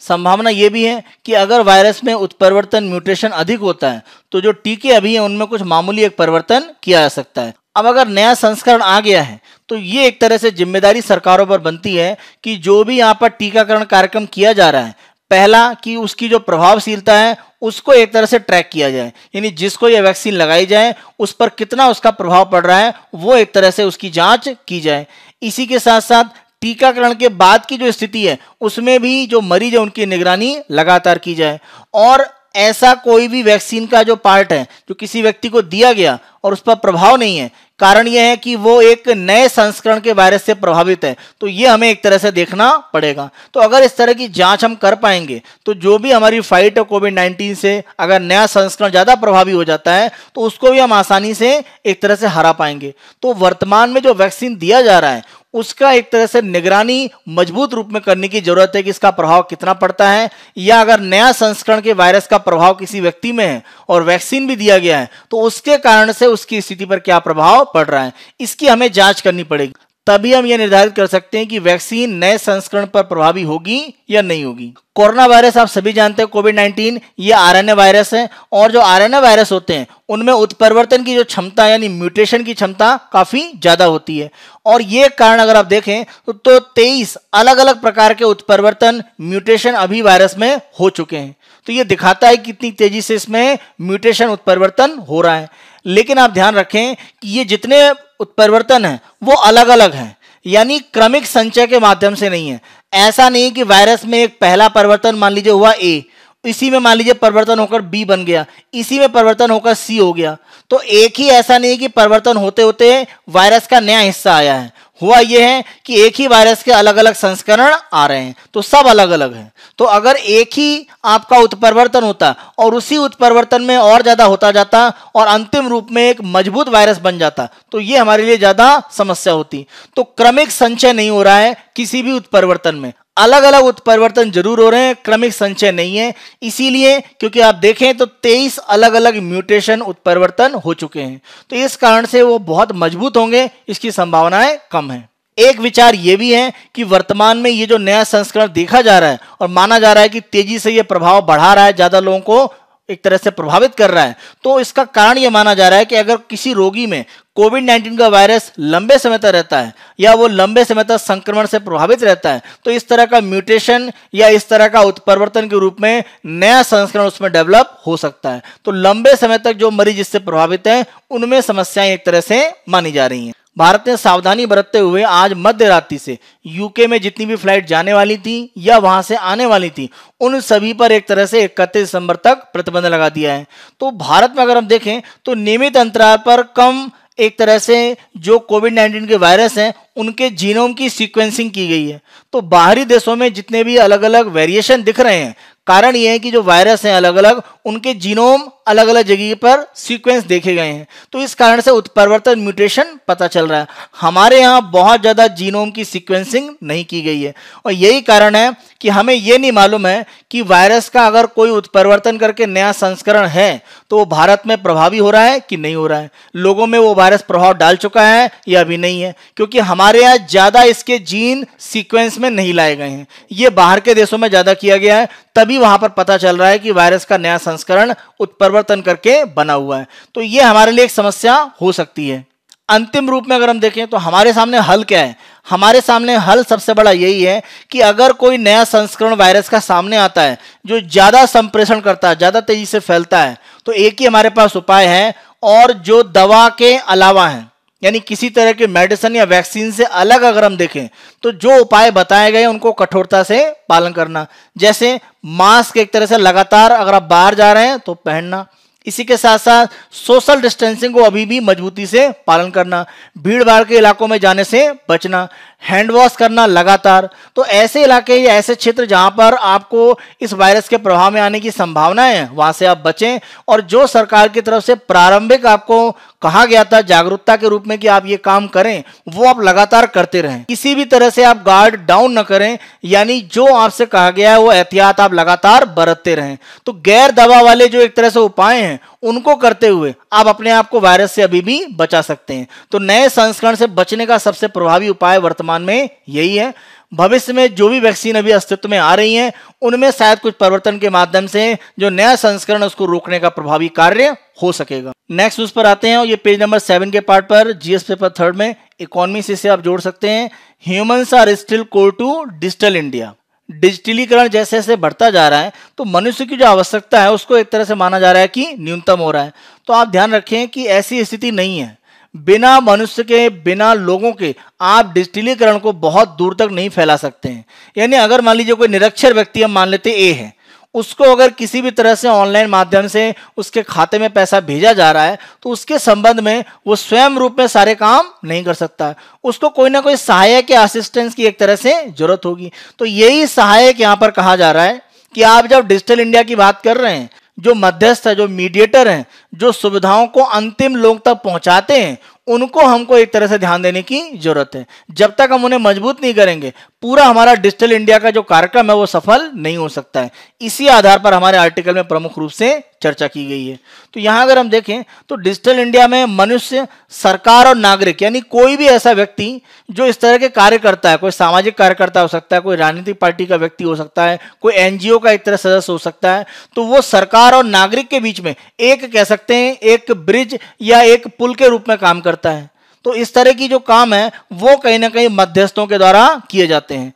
संभावना यह भी है कि अगर वायरस में उत्परिवर्तन म्यूटेशन अधिक होता है तो जो टीके अभी हैं उनमें कुछ मामूली एक परिवर्तन किया जा सकता है। अब अगर नया संस्करण आ गया है तो ये एक तरह से जिम्मेदारी सरकारों पर बनती है कि जो भी यहाँ पर टीकाकरण कार्यक्रम किया जा रहा है, पहला कि उसकी जो प्रभावशीलता है उसको एक तरह से ट्रैक किया जाए, यानी जिसको यह वैक्सीन लगाई जाए उस पर कितना उसका प्रभाव पड़ रहा है वो एक तरह से उसकी जांच की जाए। इसी के साथ साथ टीकाकरण के बाद की जो स्थिति है उसमें भी जो मरीज है उनकी निगरानी लगातार की जाए, और ऐसा कोई भी वैक्सीन का जो पार्ट है जो किसी व्यक्ति को दिया गया और उस पर प्रभाव नहीं है, कारण यह है कि वो एक नए संस्करण के वायरस से प्रभावित है, तो ये हमें एक तरह से देखना पड़ेगा। तो अगर इस तरह की जांच हम कर पाएंगे तो जो भी हमारी फाइट है कोविड-19 से, अगर नया संस्करण ज़्यादा प्रभावी हो जाता है तो उसको भी हम आसानी से एक तरह से हरा पाएंगे। तो वर्तमान में जो वैक्सीन दिया जा रहा है उसका एक तरह से निगरानी मजबूत रूप में करने की जरूरत है कि इसका प्रभाव कितना पड़ता है, या अगर नया संस्करण के वायरस का प्रभाव किसी व्यक्ति में है और वैक्सीन भी दिया गया है तो उसके कारण से उसकी स्थिति पर क्या प्रभाव पड़ रहा है, इसकी हमें जांच करनी पड़ेगी। तभी हम ये निर्धारित कर सकते हैं कि वैक्सीन नए संस्करण पर प्रभावी होगी या नहीं होगी। कोरोना वायरस आप सभी जानते हैं कोविड-19 ये आरएनए वायरस है, और जो आरएनए वायरस होते हैं उनमें उत्परिवर्तन की जो क्षमता यानी म्यूटेशन की क्षमता काफी ज्यादा होती है, और ये कारण अगर आप देखें तो 23 अलग अलग प्रकार के उत्परिवर्तन म्यूटेशन अभी वायरस में हो चुके हैं। तो ये दिखाता है कितनी तेजी से इसमें म्यूटेशन उत्परिवर्तन हो रहा है। लेकिन आप ध्यान रखें कि ये जितने उत्परिवर्तन हैं वो अलग अलग हैं, यानी क्रमिक संचय के माध्यम से नहीं है। ऐसा नहीं कि वायरस में एक पहला परिवर्तन मान लीजिए हुआ ए, इसी में मान लीजिए परिवर्तन होकर बी बन गया, इसी में परिवर्तन होकर सी हो गया। तो एक ही ऐसा नहीं कि परिवर्तन होते होते वायरस का नया हिस्सा आया है, हुआ यह है कि एक ही वायरस के अलग अलग संस्करण आ रहे हैं, तो सब अलग अलग हैं। तो अगर एक ही आपका उत्परिवर्तन होता और उसी उत्परिवर्तन में और ज्यादा होता जाता और अंतिम रूप में एक मजबूत वायरस बन जाता तो ये हमारे लिए ज्यादा समस्या होती। तो क्रमिक संचय नहीं हो रहा है किसी भी उत्परिवर्तन में, अलग अलग उत्परिवर्तन जरूर हो रहे हैं, क्रमिक संचय नहीं है। इसीलिए क्योंकि आप देखें तो 23 अलग अलग म्यूटेशन उत्परिवर्तन हो चुके हैं, तो इस कारण से वो बहुत मजबूत होंगे, इसकी संभावनाएं कम है। एक विचार ये भी है कि वर्तमान में ये जो नया संस्करण देखा जा रहा है और माना जा रहा है कि तेजी से ये प्रभाव बढ़ा रहा है, ज्यादा लोगों को एक तरह से प्रभावित कर रहा है, तो इसका कारण यह माना जा रहा है कि अगर किसी रोगी में कोविड-19 का वायरस लंबे समय तक रहता है या वो लंबे समय तक संक्रमण से प्रभावित रहता है तो इस तरह का म्यूटेशन या इस तरह का उत्परिवर्तन के रूप में नया संस्करण उसमें डेवलप हो सकता है। तो लंबे समय तक जो मरीज इससे प्रभावित हैं उनमें समस्याएं एक तरह से मानी जा रही हैं। भारत ने सावधानी बरतते हुए आज मध्य रात्रि से यूके में जितनी भी फ्लाइट जाने वाली थी या वहां से आने वाली थी उन सभी पर एक तरह से 31 दिसंबर तक प्रतिबंध लगा दिया है। तो भारत में अगर हम देखें तो नियमित अंतराल पर कम एक तरह से जो कोविड-19 के वायरस हैं उनके जीनोम की सीक्वेंसिंग की गई है। तो बाहरी देशों में जितने भी अलग अलग वेरिएशन दिख रहे हैं, कारण यह है कि जो वायरस हैं अलग अलग, उनके जीनोम अलग अलग जगह पर सीक्वेंस देखे गए हैं। तो इस कारण से उत्परिवर्तन म्यूटेशन पता चल रहा है। हमारे यहाँ बहुत ज़्यादा जीनोम की सीक्वेंसिंग नहीं की गई है और यही कारण है कि हमें ये नहीं मालूम है कि वायरस का अगर कोई उत्परिवर्तन करके नया संस्करण है तो वो भारत में प्रभावी हो रहा है कि नहीं हो रहा है, लोगों में वो वायरस प्रभाव डाल चुका है या अभी नहीं है, क्योंकि हमारे यहाँ ज़्यादा इसके जीन सीक्वेंस में नहीं लाए गए हैं। ये बाहर के देशों में ज़्यादा किया गया है, तभी वहां पर पता चल रहा है कि वायरस का नया संस्करण उत्परिवर्तन करके बना हुआ है। तो ये हमारे लिए एक समस्या हो सकती है। अंतिम रूप में अगर हम देखें तो हमारे सामने हल क्या है? हमारे सामने हल सबसे बड़ा यही है कि अगर कोई नया संस्करण वायरस का सामने आता है जो ज्यादा संप्रेषण करता है, ज्यादा तेजी से फैलता है, तो एक ही हमारे पास उपाय है, और जो दवा के अलावा है, यानी किसी तरह के मेडिसिन या वैक्सीन से अलग अगर हम देखें तो जो उपाय बताए गए उनको कठोरता से पालन करना। जैसे मास्क एक तरह से लगातार अगर आप बाहर जा रहे हैं तो पहनना, इसी के साथ साथ सोशल डिस्टेंसिंग को अभी भी मजबूती से पालन करना, भीड़ भाड़ के इलाकों में जाने से बचना, हैंड वॉश करना लगातार। तो ऐसे इलाके या ऐसे क्षेत्र जहां पर आपको इस वायरस के प्रभाव में आने की संभावना है वहां से आप बचें, और जो सरकार की तरफ से प्रारंभिक आपको कहा गया था जागरूकता के रूप में कि आप ये काम करें, वो आप लगातार करते रहें। किसी भी तरह से आप गार्ड डाउन न करें, यानी जो आपसे कहा गया है वो एहतियात आप लगातार बरतते रहें। तो गैर दवा वाले जो एक तरह से उपाय हैं उनको करते हुए आप अपने आप को वायरस से अभी भी बचा सकते हैं। तो नए संस्करण से बचने का सबसे प्रभावी उपाय वर्तमान में यही है। भविष्य में जो भी वैक्सीन अभी अस्तित्व में आ रही हैं उनमें शायद कुछ परिवर्तन के माध्यम से जो नया संस्करण है उसको रोकने का प्रभावी कार्य हो सकेगा। नेक्स्ट न्यूज पर आते हैं और ये पेज नंबर 7 के पार्ट पर जीएस पेपर 3 में इकोनॉमी से आप जोड़ सकते हैं। Humans are still core to digital India. डिजिटलीकरण जैसे जैसे बढ़ता जा रहा है तो मनुष्य की जो आवश्यकता है उसको एक तरह से माना जा रहा है कि न्यूनतम हो रहा है। तो आप ध्यान रखें कि ऐसी स्थिति नहीं है। बिना मनुष्य के, बिना लोगों के आप डिजिटलीकरण को बहुत दूर तक नहीं फैला सकते हैं। यानी अगर मान लीजिए कोई निरक्षर व्यक्ति हम मान लेते ए है, उसको अगर किसी भी तरह से ऑनलाइन माध्यम से उसके खाते में पैसा भेजा जा रहा है तो उसके संबंध में वो स्वयं रूप में सारे काम नहीं कर सकता है, उसको कोई ना कोई सहायक या असिस्टेंस की एक तरह से जरूरत होगी। तो यही सहायक यहाँ पर कहा जा रहा है कि आप जब डिजिटल इंडिया की बात कर रहे हैं, जो मध्यस्थ है, जो मीडिएटर हैं, जो सुविधाओं को अंतिम लोग तक पहुंचाते हैं, उनको हमको एक तरह से ध्यान देने की जरूरत है। जब तक हम उन्हें मजबूत नहीं करेंगे पूरा हमारा डिजिटल इंडिया का जो कार्यक्रम है वो सफल नहीं हो सकता है। इसी आधार पर हमारे आर्टिकल में प्रमुख रूप से चर्चा की गई है। तो यहां अगर हम देखें तो डिजिटल इंडिया में मनुष्य, सरकार और नागरिक, यानी कोई भी ऐसा व्यक्ति जो इस तरह के कार्य करता है, कोई सामाजिक कार्यकर्ता हो सकता है, कोई राजनीतिक पार्टी का व्यक्ति हो सकता है, कोई एनजीओ का एक तरह सदस्य हो सकता है, तो वो सरकार और नागरिक के बीच में एक कह सकते हैं एक ब्रिज या एक पुल के रूप में काम करता है। तो इस तरह की जो काम है वो कहीं ना कहीं मध्यस्थों के द्वारा किए जाते हैं।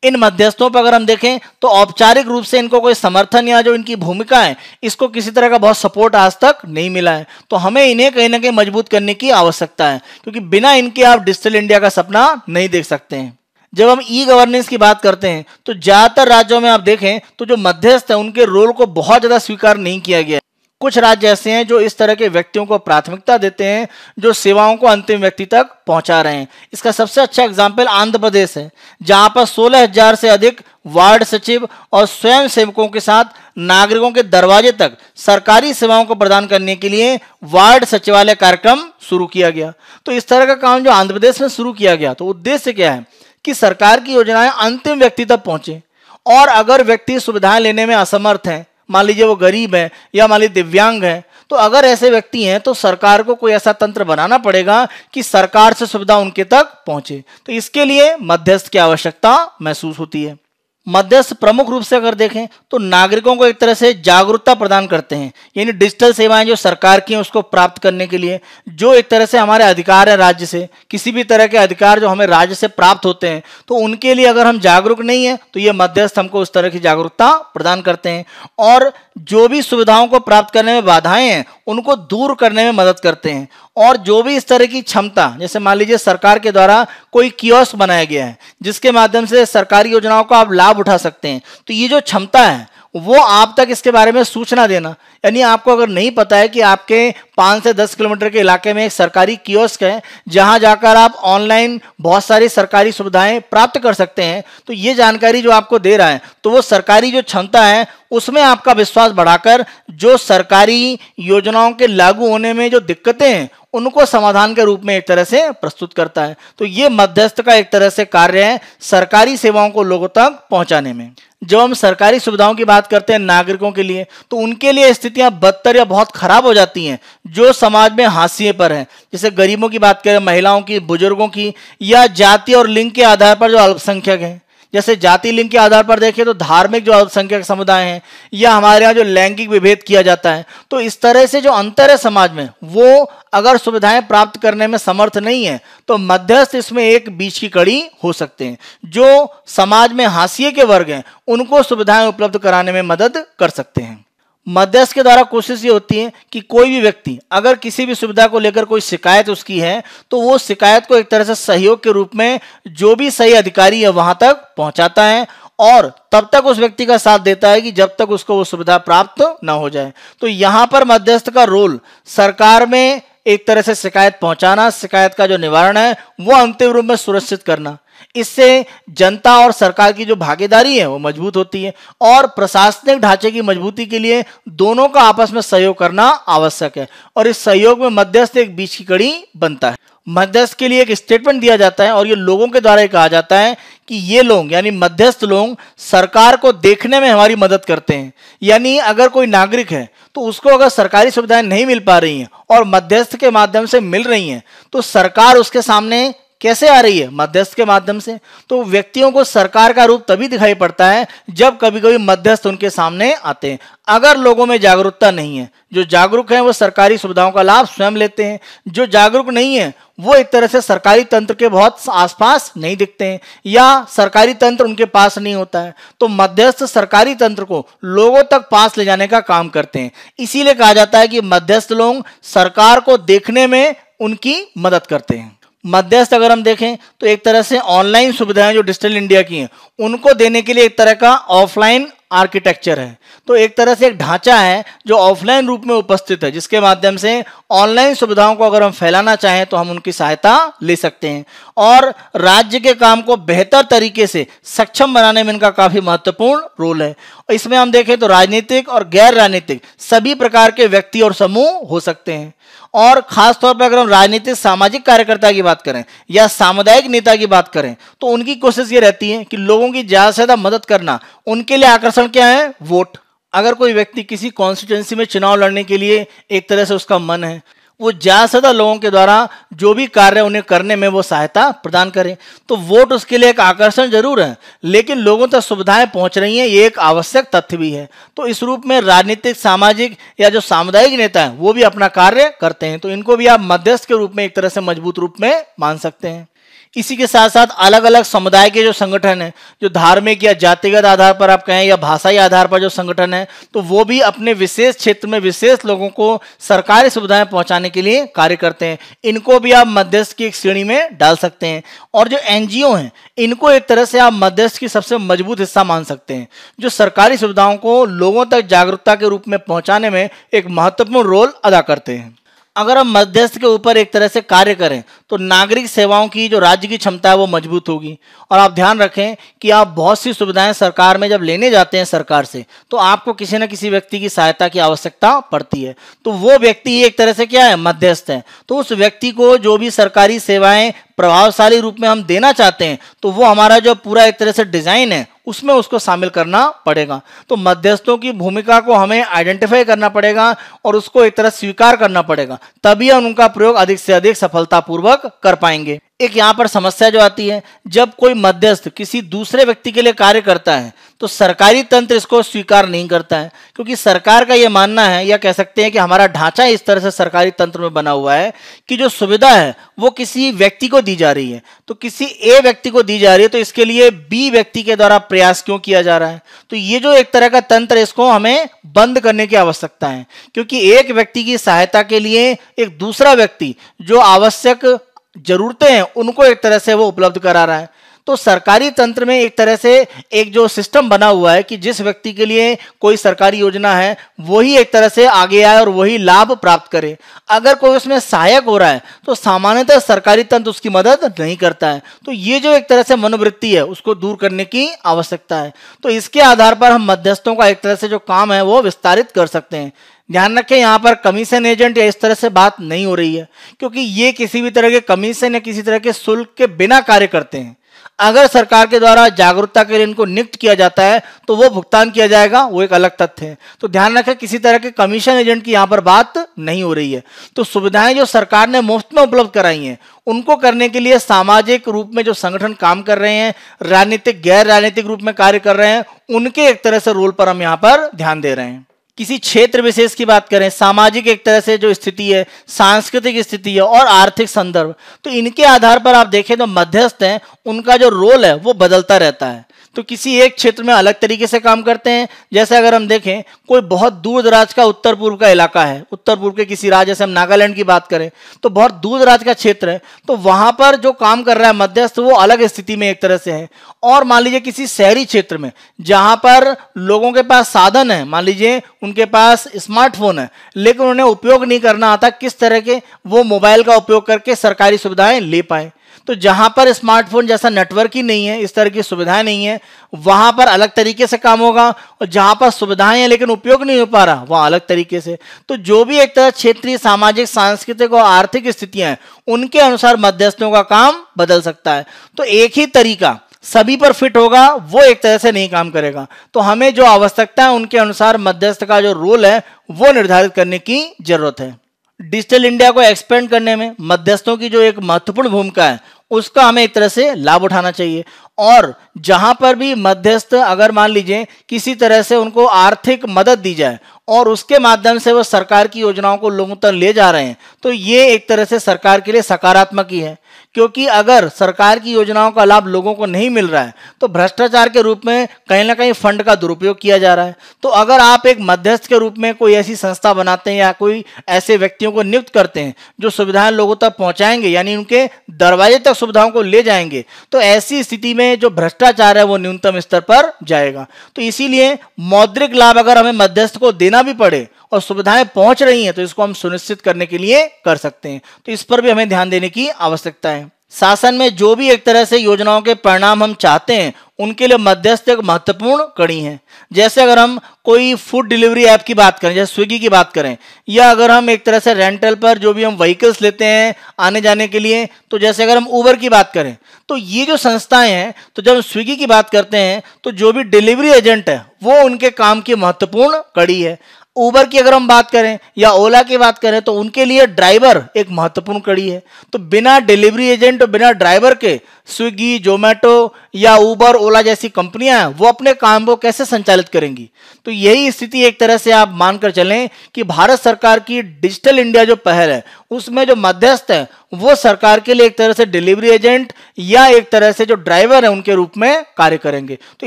इन मध्यस्थों पर अगर हम देखें तो औपचारिक रूप से इनको कोई समर्थन या जो इनकी भूमिका है इसको किसी तरह का बहुत सपोर्ट आज तक नहीं मिला है। तो हमें इन्हें कहीं ना कहीं मजबूत करने की आवश्यकता है, क्योंकि बिना इनके आप डिजिटल इंडिया का सपना नहीं देख सकते हैं। जब हम ई गवर्नेंस की बात करते हैं तो ज्यादातर राज्यों में आप देखें तो जो मध्यस्थ है उनके रोल को बहुत ज्यादा स्वीकार नहीं किया गया। कुछ राज्य ऐसे हैं जो इस तरह के व्यक्तियों को प्राथमिकता देते हैं जो सेवाओं को अंतिम व्यक्ति तक पहुंचा रहे हैं। इसका सबसे अच्छा एग्जाम्पल आंध्र प्रदेश है, जहां पर 16,000 से अधिक वार्ड सचिव और स्वयं सेवकों के साथ नागरिकों के दरवाजे तक सरकारी सेवाओं को प्रदान करने के लिए वार्ड सचिवालय कार्यक्रम शुरू किया गया। तो इस तरह का काम जो आंध्र प्रदेश में शुरू किया गया, तो उद्देश्य क्या है कि सरकार की योजनाएं अंतिम व्यक्ति तक पहुंचे, और अगर व्यक्ति सुविधाएं लेने में असमर्थ है, मान लीजिए वो गरीब है या मान लीजिए दिव्यांग है, तो अगर ऐसे व्यक्ति हैं तो सरकार को कोई ऐसा तंत्र बनाना पड़ेगा कि सरकार से सुविधा उनके तक पहुंचे। तो इसके लिए मध्यस्थ की आवश्यकता महसूस होती है। मध्यस्थ प्रमुख रूप से अगर देखें तो नागरिकों को एक तरह से जागरूकता प्रदान करते हैं, यानी डिजिटल सेवाएं जो सरकार की हैं उसको प्राप्त करने के लिए जो एक तरह से हमारे अधिकार है राज्य से, किसी भी तरह के अधिकार जो हमें राज्य से प्राप्त होते हैं, तो उनके लिए अगर हम जागरूक नहीं है तो ये मध्यस्थ हमको उस तरह की जागरूकता प्रदान करते हैं, और जो भी सुविधाओं को प्राप्त करने में बाधाएं हैं उनको दूर करने में मदद करते हैं। और जो भी इस तरह की क्षमता, जैसे मान लीजिए सरकार के द्वारा कोई कियोस्क बनाया गया है जिसके माध्यम से सरकारी योजनाओं का आप लाभ उठा सकते हैं, तो ये जो क्षमता है वो आप तक इसके बारे में सूचना देना। यानी आपको अगर नहीं पता है कि आपके 5 से 10 किलोमीटर के इलाके में एक सरकारी कियोस्क है जहां जाकर आप ऑनलाइन बहुत सारी सरकारी सुविधाएं प्राप्त कर सकते हैं, तो ये जानकारी जो आपको दे रहा है, तो वो सरकारी जो क्षमता है उसमें आपका विश्वास बढ़ाकर जो सरकारी योजनाओं के लागू होने में जो दिक्कतें हैं उनको समाधान के रूप में एक तरह से प्रस्तुत करता है। तो ये मध्यस्थ का एक तरह से कार्य है सरकारी सेवाओं को लोगों तक पहुंचाने में। जब हम सरकारी सुविधाओं की बात करते हैं नागरिकों के लिए, तो उनके लिए स्थितियां बदतर या बहुत खराब हो जाती हैं जो समाज में हाशिए पर है। जैसे गरीबों की बात करें, महिलाओं की, बुजुर्गों की, या जाति और लिंग के आधार पर जो अल्पसंख्यक हैं। जैसे जाति लिंग के आधार पर देखें तो धार्मिक जो अल्पसंख्यक समुदाय हैं, या हमारे यहाँ जो लैंगिक विभेद किया जाता है, तो इस तरह से जो अंतर है समाज में, वो अगर सुविधाएं प्राप्त करने में समर्थ नहीं है तो मध्यस्थ इसमें एक बीच की कड़ी हो सकते हैं। जो समाज में हाशिए के वर्ग हैं उनको सुविधाएं उपलब्ध कराने में मदद कर सकते हैं। मध्यस्थ के द्वारा कोशिश ये होती है कि कोई भी व्यक्ति अगर किसी भी सुविधा को लेकर कोई शिकायत उसकी है, तो वो शिकायत को एक तरह से सहयोग के रूप में जो भी सही अधिकारी है वहां तक पहुंचाता है और तब तक उस व्यक्ति का साथ देता है कि जब तक उसको वो सुविधा प्राप्त ना हो जाए। तो यहां पर मध्यस्थ का रोल सरकार में एक तरह से शिकायत पहुंचाना, शिकायत का जो निवारण है वो अंतिम रूप में सुनिश्चित करना। इससे जनता और सरकार की जो भागीदारी है वो मजबूत होती है और प्रशासनिक ढांचे की मजबूती के लिए दोनों का आपस में सहयोग करना आवश्यक है और इस सहयोग में मध्यस्थ एक बीच की कड़ी बनता है। मध्यस्थ के लिए एक स्टेटमेंट दिया जाता है और ये लोगों के द्वारा कहा जाता है कि ये लोग यानी मध्यस्थ लोग सरकार को देखने में हमारी मदद करते हैं। यानी अगर कोई नागरिक है तो उसको अगर सरकारी सुविधाएं नहीं मिल पा रही हैं और मध्यस्थ के माध्यम से मिल रही हैं, तो सरकार उसके सामने कैसे आ रही है? मध्यस्थ के माध्यम से। तो व्यक्तियों को सरकार का रूप तभी दिखाई पड़ता है जब कभी कभी मध्यस्थ उनके सामने आते हैं। अगर लोगों में जागरूकता नहीं है, जो जागरूक हैं वो सरकारी सुविधाओं का लाभ स्वयं लेते हैं, जो जागरूक नहीं है वो एक तरह से सरकारी तंत्र के बहुत आसपास नहीं दिखते हैं या सरकारी तंत्र उनके पास नहीं होता है। तो मध्यस्थ सरकारी तंत्र को लोगों तक पास ले जाने का काम करते हैं। इसीलिए कहा जाता है कि मध्यस्थ लोग सरकार को देखने में उनकी मदद करते हैं। मध्यस्थ अगर हम देखें तो एक तरह से ऑनलाइन सुविधाएं जो डिजिटल इंडिया की हैं उनको देने के लिए एक तरह का ऑफलाइन आर्किटेक्चर है। तो एक तरह से एक ढांचा है जो ऑफलाइन रूप में उपस्थित है, जिसके माध्यम से ऑनलाइन सुविधाओं को अगर हम फैलाना चाहें तो हम उनकी सहायता ले सकते हैं और राज्य के काम को बेहतर तरीके से सक्षम बनाने में इनका काफी महत्वपूर्ण रोल है। इसमें हम देखें तो राजनीतिक और गैर राजनीतिक सभी प्रकार के व्यक्ति और समूह हो सकते हैं और खास तौर पर अगर हम राजनीतिक सामाजिक कार्यकर्ता की बात करें या सामुदायिक नेता की बात करें तो उनकी कोशिश ये रहती है कि लोगों की ज्यादा से ज्यादा मदद करना। उनके लिए आकर्षण क्या है? वोट। अगर कोई व्यक्ति किसी कॉन्स्टिट्यूएंसी में चुनाव लड़ने के लिए एक तरह से उसका मन है, वो ज्यादा से ज्यादा लोगों के द्वारा जो भी कार्य उन्हें करने में वो सहायता प्रदान करें, तो वोट उसके लिए एक आकर्षण जरूर है, लेकिन लोगों तक सुविधाएं पहुंच रही हैं ये एक आवश्यक तथ्य भी है। तो इस रूप में राजनीतिक, सामाजिक या जो सामुदायिक नेता है वो भी अपना कार्य करते हैं। तो इनको भी आप मध्यस्थ के रूप में एक तरह से मजबूत रूप में मान सकते हैं। इसी के साथ साथ अलग अलग समुदाय के जो संगठन है, जो धार्मिक या जातिगत आधार पर आप कहें या भाषाई आधार पर जो संगठन है, तो वो भी अपने विशेष क्षेत्र में विशेष लोगों को सरकारी सुविधाएं पहुंचाने के लिए कार्य करते हैं। इनको भी आप मध्यस्थ की एक श्रेणी में डाल सकते हैं। और जो एनजीओ हैं इनको एक तरह से आप मध्यस्थ की सबसे मजबूत हिस्सा मान सकते हैं, जो सरकारी सुविधाओं को लोगों तक जागरूकता के रूप में पहुंचाने में एक महत्वपूर्ण रोल अदा करते हैं। अगर हम मध्यस्थ के ऊपर एक तरह से कार्य करें तो नागरिक सेवाओं की जो राज्य की क्षमता है वो मजबूत होगी। और आप ध्यान रखें कि आप बहुत सी सुविधाएं सरकार में जब लेने जाते हैं सरकार से, तो आपको किसी न किसी व्यक्ति की सहायता की आवश्यकता पड़ती है। तो वो व्यक्ति एक तरह से क्या है? मध्यस्थ है। तो उस व्यक्ति को जो भी सरकारी सेवाएं प्रभावशाली रूप में हम देना चाहते हैं, तो वो हमारा जो पूरा एक तरह से डिजाइन है उसमें उसको शामिल करना पड़ेगा। तो मध्यस्थों की भूमिका को हमें आइडेंटिफाई करना पड़ेगा और उसको एक तरह स्वीकार करना पड़ेगा, तभी हम उनका प्रयोग अधिक से अधिक सफलतापूर्वक कर पाएंगे। एक यहाँ पर समस्या जो आती है, जब कोई मध्यस्थ किसी दूसरे व्यक्ति के लिए कार्य करता है तो सरकारी तंत्र इसको स्वीकार नहीं करता है, क्योंकि सरकार का यह मानना है या कह सकते हैं कि हमारा ढांचा इस तरह से सरकारी तंत्र में बना हुआ है कि जो सुविधा है वो किसी व्यक्ति को दी जा रही है, तो किसी ए व्यक्ति को दी जा रही है, तो इसके लिए बी व्यक्ति के द्वारा प्रयास क्यों किया जा रहा है? तो ये जो एक तरह का तंत्र, इसको हमें बंद करने की आवश्यकता है, क्योंकि एक व्यक्ति की सहायता के लिए एक दूसरा व्यक्ति जो आवश्यक जरूरतें हैं उनको एक तरह से वो उपलब्ध करा रहा है। तो सरकारी तंत्र में एक तरह से एक जो सिस्टम बना हुआ है कि जिस व्यक्ति के लिए कोई सरकारी योजना है वही एक तरह से आगे आए और वही लाभ प्राप्त करे। अगर कोई उसमें सहायक हो रहा है तो सामान्यतः सरकारी तंत्र उसकी मदद नहीं करता है। तो ये जो एक तरह से मनोवृत्ति है उसको दूर करने की आवश्यकता है। तो इसके आधार पर हम मध्यस्थों का एक तरह से जो काम है वो विस्तारित कर सकते हैं। ध्यान रखें, यहाँ पर कमीशन एजेंट या इस तरह से बात नहीं हो रही है, क्योंकि ये किसी भी तरह के कमीशन या किसी तरह के शुल्क के बिना कार्य करते हैं। अगर सरकार के द्वारा जागरूकता के लिए इनको नियुक्त किया जाता है तो वो भुगतान किया जाएगा, वो एक अलग तथ्य है। तो ध्यान रखें, किसी तरह के कमीशन एजेंट की यहाँ पर बात नहीं हो रही है। तो सुविधाएं जो सरकार ने मुफ्त में उपलब्ध कराई हैं उनको करने के लिए सामाजिक रूप में जो संगठन काम कर रहे हैं, राजनीतिक गैर राजनीतिक रूप में कार्य कर रहे हैं, उनके एक तरह से रोल पर हम यहाँ पर ध्यान दे रहे हैं। किसी क्षेत्र विशेष की बात करें, सामाजिक एक तरह से जो स्थिति है, सांस्कृतिक स्थिति है और आर्थिक संदर्भ, तो इनके आधार पर आप देखें तो मध्यस्थ हैं, उनका जो रोल है वो बदलता रहता है। तो किसी एक क्षेत्र में अलग तरीके से काम करते हैं। जैसे अगर हम देखें कोई बहुत दूर दराज का उत्तर पूर्व का इलाका है, उत्तर पूर्व के किसी राज्य, जैसे हम नागालैंड की बात करें तो बहुत दूर दराज का क्षेत्र है, तो वहां पर जो काम कर रहा है मध्यस्थ वो अलग स्थिति में एक तरह से है। और मान लीजिए किसी शहरी क्षेत्र में जहां पर लोगों के पास साधन है, मान लीजिए उनके पास स्मार्टफोन है लेकिन उन्हें उपयोग नहीं करना आता, किस तरह के वो मोबाइल का उपयोग करके सरकारी सुविधाएं ले पाए। तो जहां पर स्मार्टफोन जैसा नेटवर्क ही नहीं है, इस तरह की सुविधाएं नहीं है, वहां पर अलग तरीके से काम होगा। और जहां पर सुविधाएं हैं लेकिन उपयोग नहीं हो पा रहा, वहां अलग तरीके से। तो जो भी एक तरह क्षेत्रीय सामाजिक सांस्कृतिक और आर्थिक स्थितियां हैं उनके अनुसार मध्यस्थों का काम बदल सकता है। तो एक ही तरीका सभी पर फिट होगा वो एक तरह से नहीं काम करेगा। तो हमें जो आवश्यकता है उनके अनुसार मध्यस्थ का जो रोल है वो निर्धारित करने की जरूरत है। डिजिटल इंडिया को एक्सपेंड करने में मध्यस्थों की जो एक महत्वपूर्ण भूमिका है उसका हमें एक तरह से लाभ उठाना चाहिए। और जहां पर भी मध्यस्थ अगर मान लीजिए किसी तरह से उनको आर्थिक मदद दी जाए और उसके माध्यम से वो सरकार की योजनाओं को लोगों तक ले जा रहे हैं, तो ये एक तरह से सरकार के लिए सकारात्मक ही है। क्योंकि अगर सरकार की योजनाओं का लाभ लोगों को नहीं मिल रहा है तो भ्रष्टाचार के रूप में कहीं ना कहीं फंड का दुरुपयोग किया जा रहा है। तो अगर आप एक मध्यस्थ के रूप में कोई ऐसी संस्था बनाते हैं या कोई ऐसे व्यक्तियों को नियुक्त करते हैं जो सुविधाएं लोगों तक पहुंचाएंगे, यानी उनके दरवाजे तक सुविधाओं को ले जाएंगे, तो ऐसी स्थिति में जो भ्रष्टाचार है वो न्यूनतम स्तर पर जाएगा। तो इसीलिए मौद्रिक लाभ अगर हमें मध्यस्थ को देना भी पड़े और सुविधाएं पहुंच रही हैं तो इसको हम सुनिश्चित करने के लिए कर सकते हैं। तो इस पर भी हमें ध्यान देने की आवश्यकता है। शासन में जो भी एक तरह से योजनाओं के परिणाम हम चाहते हैं उनके लिए मध्यस्थ एक महत्वपूर्ण कड़ी है। जैसे अगर हम कोई फूड डिलीवरी ऐप की बात करें, जैसे स्विगी की बात करें, या अगर हम एक तरह से रेंटल पर जो भी हम व्हीकल्स लेते हैं आने जाने के लिए, तो जैसे अगर हम उबर की बात करें, तो ये जो संस्थाएं हैं, तो जब स्विगी की बात करते हैं तो जो भी डिलीवरी एजेंट है वो उनके काम की महत्वपूर्ण कड़ी है। उबर की अगर हम बात करें या ओला की बात करें तो उनके लिए ड्राइवर एक महत्वपूर्ण कड़ी है। तो बिना डिलीवरी एजेंट और बिना ड्राइवर के स्विगी, जोमेटो या उबर, ओला जैसी कंपनियां हैं वो अपने काम को कैसे संचालित करेंगी। तो यही स्थिति एक तरह से आप मानकर चलें कि भारत सरकार की डिजिटल इंडिया जो पहल है उसमें जो मध्यस्थ है वो सरकार के लिए एक तरह से डिलीवरी एजेंट या एक तरह से जो ड्राइवर है उनके रूप में कार्य करेंगे। तो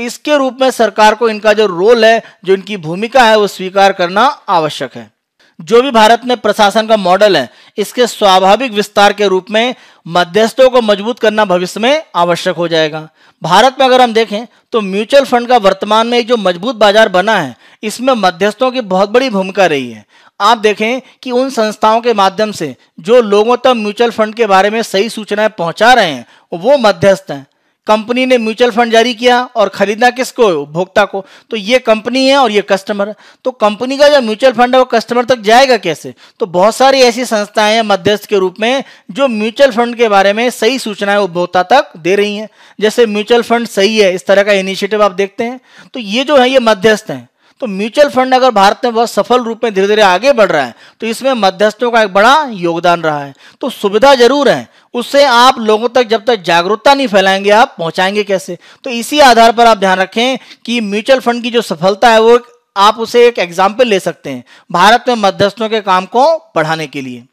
इसके रूप में सरकार को इनका जो रोल है, जो इनकी भूमिका है, वो स्वीकार करना आवश्यक है। जो भी भारत में प्रशासन का मॉडल है इसके स्वाभाविक विस्तार के रूप में मध्यस्थों को मजबूत करना भविष्य में आवश्यक हो जाएगा। भारत में अगर हम देखें तो म्यूचुअल फंड का वर्तमान में एक जो मजबूत बाजार बना है इसमें मध्यस्थों की बहुत बड़ी भूमिका रही है। आप देखें कि उन संस्थाओं के माध्यम से जो लोगों तक म्यूचुअल फंड के बारे में सही सूचनाएं पहुंचा रहे हैं वो मध्यस्थ हैं। कंपनी ने म्यूचुअल फंड जारी किया और खरीदना किसको? उपभोक्ता को। तो ये कंपनी है और ये कस्टमर है। तो कंपनी का जो म्यूचुअल फंड है वो कस्टमर तक जाएगा कैसे? तो बहुत सारी ऐसी संस्थाएं हैं मध्यस्थ के रूप में जो म्यूचुअल फंड के बारे में सही सूचनाएं उपभोक्ता तक दे रही हैं। जैसे म्यूचुअल फंड सही है, इस तरह का इनिशिएटिव आप देखते हैं। तो ये जो है ये मध्यस्थ हैं। तो म्यूचुअल फंड अगर भारत में बहुत सफल रूप में धीरे धीरे आगे बढ़ रहा है तो इसमें मध्यस्थों का एक बड़ा योगदान रहा है। तो सुविधा जरूर है, उससे आप लोगों तक जब तक जागरूकता नहीं फैलाएंगे आप पहुंचाएंगे कैसे? तो इसी आधार पर आप ध्यान रखें कि म्यूचुअल फंड की जो सफलता है वो आप उसे एक एग्जाम्पल ले सकते हैं भारत में मध्यस्थों के काम को बढ़ाने के लिए।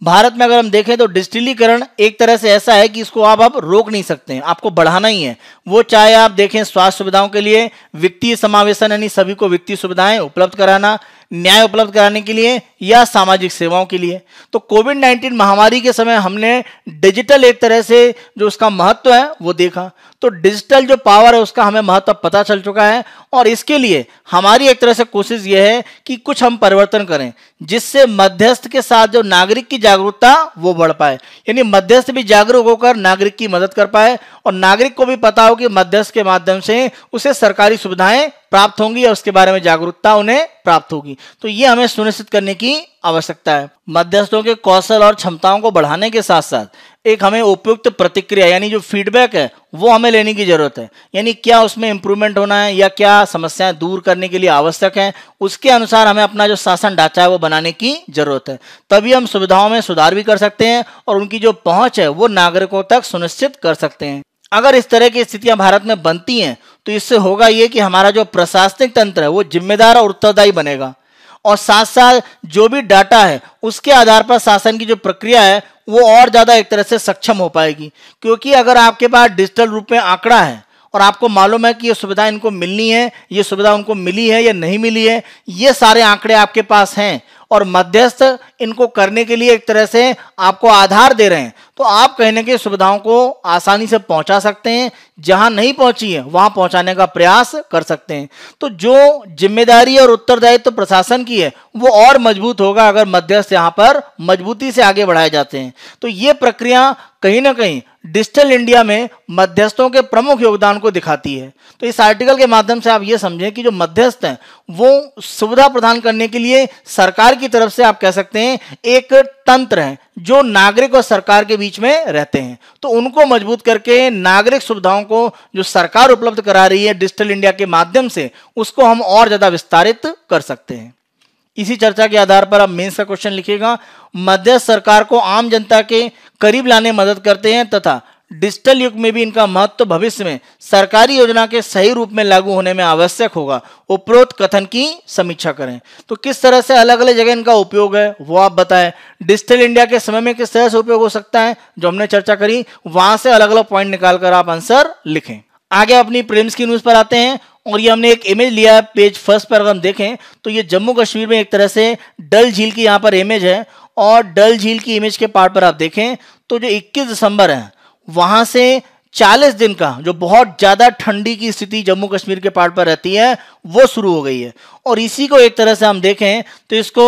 भारत में अगर हम देखें तो डिजिटलीकरण एक तरह से ऐसा है कि इसको आप रोक नहीं सकते हैं, आपको बढ़ाना ही है। वो चाहे आप देखें स्वास्थ्य सुविधाओं के लिए वित्तीय समावेशन, यानी सभी को वित्तीय सुविधाएं उपलब्ध कराना, न्याय उपलब्ध कराने के लिए या सामाजिक सेवाओं के लिए। तो कोविड-19 महामारी के समय हमने डिजिटल एक तरह से जो उसका महत्व है वो देखा। तो डिजिटल जो पावर है उसका हमें महत्व पता चल चुका है और इसके लिए हमारी एक तरह से कोशिश ये है कि कुछ हम परिवर्तन करें जिससे मध्यस्थ के साथ जो नागरिक की जागरूकता वो बढ़ पाए, यानी मध्यस्थ भी जागरूक होकर नागरिक की मदद कर पाए और नागरिक को भी पता हो कि मध्यस्थ के माध्यम से उसे सरकारी सुविधाएं प्राप्त होंगी और उसके बारे में जागरूकता उन्हें प्राप्त होगी। तो ये हमें सुनिश्चित करने की आवश्यकता है। मध्यस्थों के कौशल और क्षमताओं को बढ़ाने के साथ साथ एक हमें उपयुक्त प्रतिक्रिया यानी जो फीडबैक है वो हमें लेने की जरूरत है, यानी क्या उसमें इंप्रूवमेंट होना है या क्या समस्याएं दूर करने के लिए आवश्यक है, उसके अनुसार हमें अपना जो शासन ढांचा है वो बनाने की जरूरत है। तभी हम सुविधाओं में सुधार भी कर सकते हैं और उनकी जो पहुंच है वो नागरिकों तक सुनिश्चित कर सकते हैं। अगर इस तरह की स्थितियां भारत में बनती हैं तो इससे होगा ये कि हमारा जो प्रशासनिक तंत्र है वो जिम्मेदार और उत्तरदायी बनेगा और साथ साथ जो भी डाटा है उसके आधार पर शासन की जो प्रक्रिया है वो और ज़्यादा एक तरह से सक्षम हो पाएगी। क्योंकि अगर आपके पास डिजिटल रूप में आंकड़ा है और आपको मालूम है कि ये सुविधा इनको मिलनी है, ये सुविधा उनको मिली है या नहीं मिली है, ये सारे आंकड़े आपके पास हैं और मध्यस्थ इनको करने के लिए एक तरह से आपको आधार दे रहे हैं, तो आप कहीं ना कहीं सुविधाओं को आसानी से पहुंचा सकते हैं, जहां नहीं पहुंची है वहां पहुंचाने का प्रयास कर सकते हैं। तो जो जिम्मेदारी और उत्तरदायित्व तो प्रशासन की है वो और मजबूत होगा अगर मध्यस्थ यहां पर मजबूती से आगे बढ़ाए जाते हैं। तो ये प्रक्रिया कहीं ना कहीं डिजिटल इंडिया में मध्यस्थों के प्रमुख योगदान को दिखाती है। तो इस आर्टिकल के माध्यम से आप ये समझें कि जो मध्यस्थ हैं वो सुविधा प्रदान करने के लिए सरकार की तरफ से आप कह सकते हैं एक तंत्र है जो नागरिक और सरकार के बीच में रहते हैं। तो उनको मजबूत करके नागरिक सुविधाओं को जो सरकार उपलब्ध करा रही है डिजिटल इंडिया के माध्यम से उसको हम और ज्यादा विस्तारित कर सकते हैं। इसी चर्चा के आधार पर अब मेंस का क्वेश्चन लिखिएगा। मध्यस्थ सरकार को आम जनता के करीब लाने में मदद करते हैं तथा डिजिटल युग में भी इनका महत्व भविष्य में सरकारी योजना के सही रूप में लागू होने में आवश्यक होगा। उपरोक्त कथन की समीक्षा करें। तो किस तरह से अलग अलग जगह इनका उपयोग है वो आप बताएं। डिजिटल इंडिया के समय में किस तरह से उपयोग हो सकता है जो हमने चर्चा करी, वहां से अलग अलग पॉइंट निकालकर आप आंसर लिखें। आगे अपनी प्रीलिम्स की न्यूज पर आते हैं और ये हमने एक इमेज लिया है पेज फर्स्ट पर। अगर हम देखें तो ये जम्मू कश्मीर में एक तरह से डल झील की यहाँ पर इमेज है और डल झील की इमेज के पार्ट पर आप देखें तो जो 21 दिसंबर है वहां से 40 दिन का जो बहुत ज्यादा ठंडी की स्थिति जम्मू कश्मीर के पार्ट पर रहती है वो शुरू हो गई है और इसी को एक तरह से हम देखें तो इसको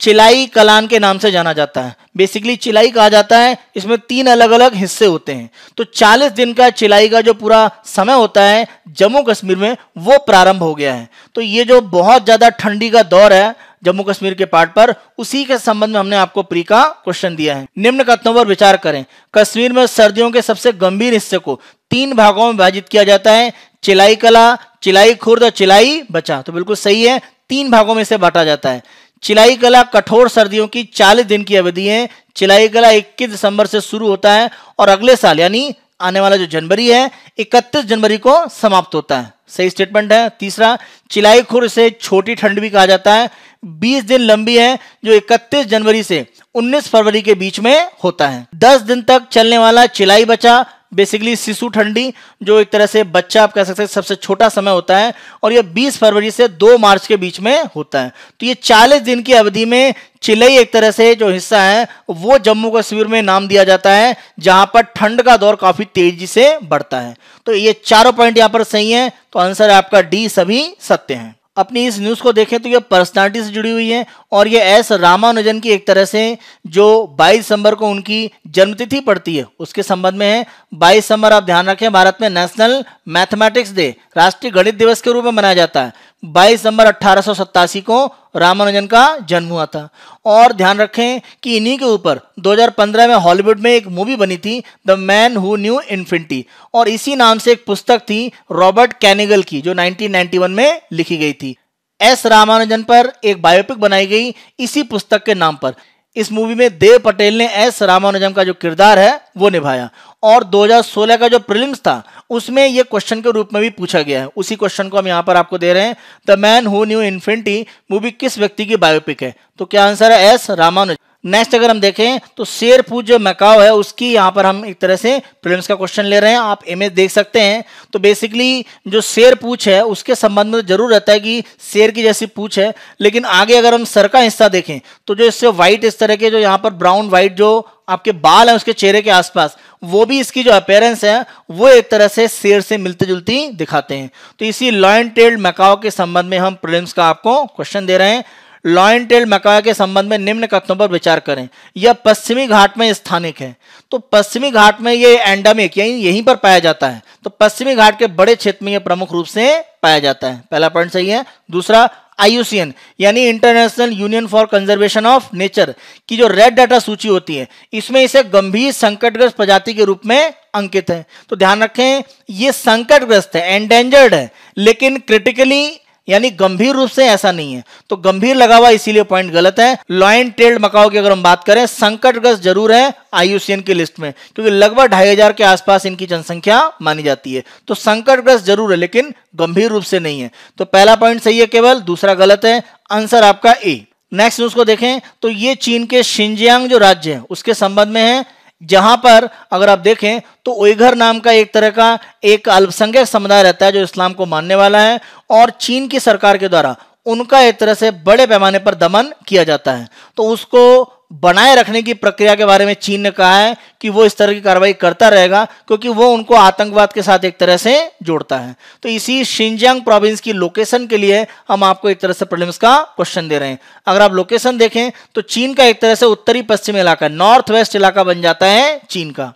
चिलाई कलान के नाम से जाना जाता है। बेसिकली चिलाई कहा जाता है, इसमें 3 अलग अलग हिस्से होते हैं। तो 40 दिन का चिलाई का जो पूरा समय होता है जम्मू कश्मीर में वो प्रारंभ हो गया है। तो ये जो बहुत ज्यादा ठंडी का दौर है जम्मू कश्मीर के पार्ट पर, उसी के संबंध में हमने आपको प्री का क्वेश्चन दिया है। निम्न कथनों पर विचार करें। कश्मीर में सर्दियों के सबसे गंभीर हिस्से को 3 भागों में विभाजित किया जाता है, चिलाई कला, चिलाई खुर्द और चिलाई बचा। तो बिल्कुल सही है, 3 भागों में इसे बांटा जाता है। चिलाई कला कठोर सर्दियों की 40 दिन की अवधि है। चिलाई कला 21 दिसंबर से शुरू होता है और अगले साल यानी आने वाला जो जनवरी है 31 जनवरी को समाप्त होता है। सही स्टेटमेंट है। तीसरा, चिलाई खुर से छोटी ठंड भी कहा जाता है, 20 दिन लंबी है जो 31 जनवरी से 19 फरवरी के बीच में होता है। 10 दिन तक चलने वाला चिलाई बचा बेसिकली शिशु ठंडी जो एक तरह से बच्चा आप कह सकते हैं सबसे छोटा समय होता है और यह 20 फरवरी से 2 मार्च के बीच में होता है। तो ये 40 दिन की अवधि में चिलाई एक तरह से जो हिस्सा है वो जम्मू कश्मीर में नाम दिया जाता है जहां पर ठंड का दौर काफी तेजी से बढ़ता है। तो ये चारों पॉइंट यहां पर सही है, तो आंसर आपका डी सभी सत्य हैं। अपनी इस न्यूज को देखें तो ये पर्सनालिटी से जुड़ी हुई है और ये एस रामानुजन की एक तरह से जो 22 दिसंबर को उनकी जन्मतिथि पड़ती है उसके संबंध में है। 22 दिसंबर आप ध्यान रखें भारत में नेशनल मैथमेटिक्स डे राष्ट्रीय गणित दिवस के रूप में मनाया जाता है। 22 दिसंबर 1887 को रामानुजन का जन्म हुआ था। और ध्यान रखें कि इन्हीं के ऊपर 2015 में हॉलीवुड में एक मूवी बनी थी the man who knew infinity और इसी नाम से एक पुस्तक थी रॉबर्ट कैनिगल की जो 1991 में लिखी गई थी। एस रामानुजन पर एक बायोपिक बनाई गई इसी पुस्तक के नाम पर। इस मूवी में देव पटेल ने एस रामानुजन का जो किरदार है वो निभाया और 2016 का जो प्रीलिम्स था उसमें ये क्वेश्चन के रूप में भी पूछा गया है। उसी क्वेश्चन को हम यहाँ पर आपको दे रहे हैं। The man who knew infinity movie किस व्यक्ति की बायोपिक है? तो क्या आंसर है एस रामानुजन। नेक्स्ट अगर हम देखें तो शेर पूछ जो मैकाओ है उसकी यहाँ पर हम एक तरह से प्रीलिम्स का क्वेश्चन ले रहे हैं। आप इमेज देख सकते हैं। तो बेसिकली जो शेर पूछ है उसके संबंध में जरूर रहता है कि शेर की जैसी पूछ है, लेकिन आगे अगर हम सर का हिस्सा देखें तो जो इससे व्हाइट इस तरह के जो यहाँ पर ब्राउन व्हाइट जो आपके बाल है उसके चेहरे के आसपास, वो भी इसकी जो अपीयरेंस है वो एक तरह से शेर से मिलती जुलती दिखाते हैं। तो इसी लॉयन टेल्ड मैकाओ के संबंध में हम प्रीलिम्स का आपको क्वेश्चन दे रहे हैं। लॉयन टेल्ड मैकाओ के संबंध में निम्न कथनों पर विचार करें। यह पश्चिमी घाट में स्थानिक है। तो पश्चिमी घाट में ये एंडेमिक यहीं पर पाया जाता है। तो पश्चिमी घाट के बड़े क्षेत्र में यह प्रमुख रूप से पाया जाता है। पहला पॉइंट सही है। दूसरा, IUCN यानी international union for conservation of nature की जो रेड डाटा सूची होती है इसमें इसे गंभीर संकटग्रस्त प्रजाति के रूप में अंकित है। तो ध्यान रखें ये संकटग्रस्त है, एंडेंजर्ड है, लेकिन क्रिटिकली यानी गंभीर रूप से ऐसा नहीं है। तो गंभीर लगा हुआ इसीलिए पॉइंट गलत है। लॉयन टेल्ड मैकाओ की अगर हम बात करें संकटग्रस्त जरूर है IUCN की लिस्ट में, क्योंकि लगभग 2500 के आसपास इनकी जनसंख्या मानी जाती है। तो संकटग्रस्त जरूर है लेकिन गंभीर रूप से नहीं है। तो पहला पॉइंट सही है केवल, दूसरा गलत है। आंसर आपका ए। नेक्स्ट न्यूज को देखें तो ये चीन के शिनजियांग जो राज्य है उसके संबंध में है, जहां पर अगर आप देखें तो उइगर नाम का एक तरह का एक अल्पसंख्यक समुदाय रहता है जो इस्लाम को मानने वाला है, और चीन की सरकार के द्वारा उनका एक तरह से बड़े पैमाने पर दमन किया जाता है। तो उसको बनाए रखने की प्रक्रिया के बारे में चीन ने कहा है कि वो इस तरह की कार्रवाई करता रहेगा, क्योंकि वो उनको आतंकवाद के साथ एक तरह से जोड़ता है। तो इसी शिनजियांग प्रोविंस की लोकेशन के लिए हम आपको एक तरह से प्रीलिम्स का क्वेश्चन दे रहे हैं। अगर आप लोकेशन देखें तो चीन का एक तरह से उत्तरी पश्चिमी इलाका, नॉर्थ वेस्ट इलाका बन जाता है चीन का।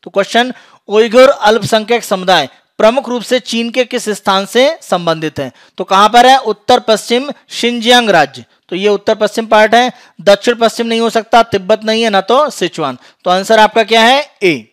तो क्वेश्चन, उइगर अल्पसंख्यक समुदाय प्रमुख रूप से चीन के किस स्थान से संबंधित है? तो कहां पर है? उत्तर पश्चिम शिनजियांग राज्य। तो ये उत्तर पश्चिम पार्ट है, दक्षिण पश्चिम नहीं हो सकता, तिब्बत नहीं है, ना तो सिचुआन। तो आंसर आपका क्या है? ए।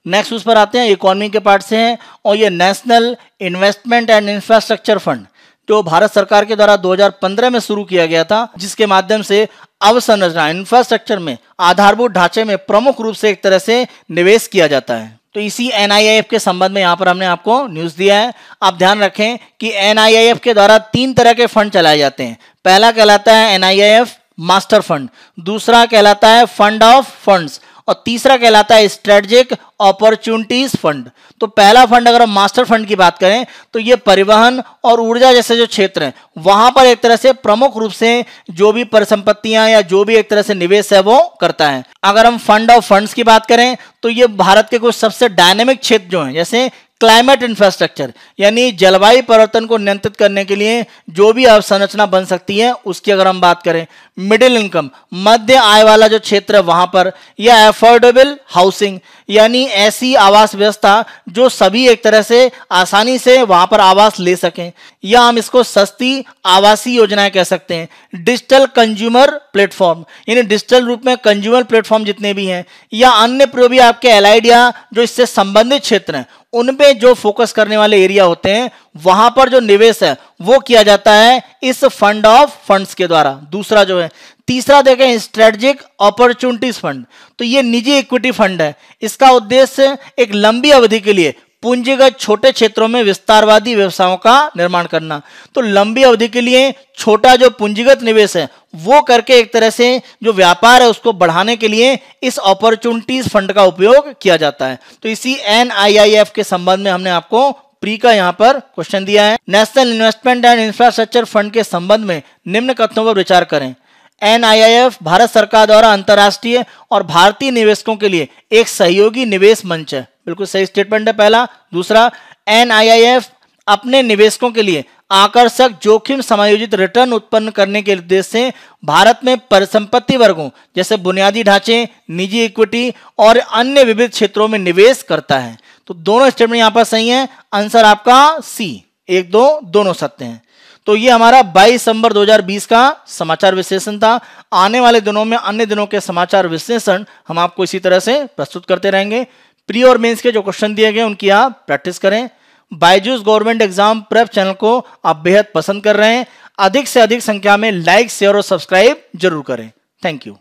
नेक्स्ट उस पर आते हैं, इकोनॉमी के पार्ट से है, और ये national investment and infrastructure fund जो भारत सरकार के द्वारा 2015 में शुरू किया गया था, जिसके माध्यम से अवसंरचना इंफ्रास्ट्रक्चर में, आधारभूत ढांचे में प्रमुख रूप से एक तरह से निवेश किया जाता है। तो इसी NIIF के संबंध में यहां पर हमने आपको न्यूज दिया है। आप ध्यान रखें कि NIIF के द्वारा 3 तरह के फंड चलाए जाते हैं। पहला कहलाता है NIIF मास्टर फंड, दूसरा कहलाता है फंड ऑफ फंड्स, और तीसरा कहलाता है स्ट्रेटेजिक अपॉर्चुनिटीज फंड। तो पहला फंड अगर हम मास्टर फंड की बात करें तो ये परिवहन और ऊर्जा जैसे जो क्षेत्र हैं वहां पर एक तरह से प्रमुख रूप से जो भी परिसंपत्तियां या जो भी एक तरह से निवेश है वो करता है। अगर हम फंड ऑफ फंड्स की बात करें तो ये भारत के कुछ सबसे डायनेमिक क्षेत्र जो हैं, जैसे क्लाइमेट इंफ्रास्ट्रक्चर यानी जलवायु परिवर्तन को नियंत्रित करने के लिए जो भी अवसंरचना बन सकती है उसकी अगर हम बात करें, मिडिल इनकम मध्य आय वाला जो क्षेत्र है वहां पर, या अफोर्डेबल हाउसिंग यानी ऐसी आवास व्यवस्था जो सभी एक तरह से आसानी से वहां पर आवास ले सकें, या हम इसको सस्ती आवासीय योजनाएं कह सकते हैं। डिजिटल कंज्यूमर प्लेटफॉर्म यानी डिजिटल रूप में कंज्यूमर प्लेटफॉर्म जितने भी हैं, या अन्य जो भी आपके एलाइड या जो इससे संबंधित क्षेत्र हैं उन पे जो फोकस करने वाले एरिया होते हैं वहां पर जो निवेश है वो किया जाता है इस फंड ऑफ फंड्स के द्वारा। दूसरा जो है, तीसरा देखें स्ट्रेटेजिक अपॉर्चुनिटीज फंड, तो ये निजी इक्विटी फंड है। इसका उद्देश्य एक लंबी अवधि के लिए पूंजीगत छोटे क्षेत्रों में विस्तारवादी व्यवसायों का निर्माण करना। तो लंबी अवधि के लिए छोटा जो पूंजीगत निवेश है वो करके एक तरह से जो व्यापार है उसको बढ़ाने के लिए इस अपॉर्चुनिटीज फंड का उपयोग किया जाता है। तो इसी NIIF के संबंध में हमने आपको प्री का यहां पर क्वेश्चन दिया है। National investment and infrastructure fund के संबंध में निम्न कथनों पर विचार करें। NIIF भारत सरकार द्वारा अंतर्राष्ट्रीय और भारतीय निवेशकों के लिए एक सहयोगी निवेश मंच है। बिल्कुल सही स्टेटमेंट है पहला। दूसरा, NIIF अपने निवेशकों के लिए आकर्षक जोखिम समायोजित रिटर्न उत्पन्न करने के उद्देश्य से भारत में परिसंपत्ति वर्गों जैसे बुनियादी ढांचे, निजी इक्विटी और अन्य विविध क्षेत्रों में निवेश करता है। तो दोनों स्टेटमेंट यहां पर सही है। आंसर आपका सी, 1, 2 दोनों सत्य हैं। तो ये हमारा 22 दिसंबर 2020 का समाचार विश्लेषण था। आने वाले दिनों में अन्य दिनों के समाचार विश्लेषण हम आपको इसी तरह से प्रस्तुत करते रहेंगे। प्री और मेंस के जो क्वेश्चन दिए गए उनकी आप प्रैक्टिस करें। Byju's government exam prep channel को आप बेहद पसंद कर रहे हैं। अधिक से अधिक संख्या में लाइक, शेयर और सब्सक्राइब जरूर करें। Thank you.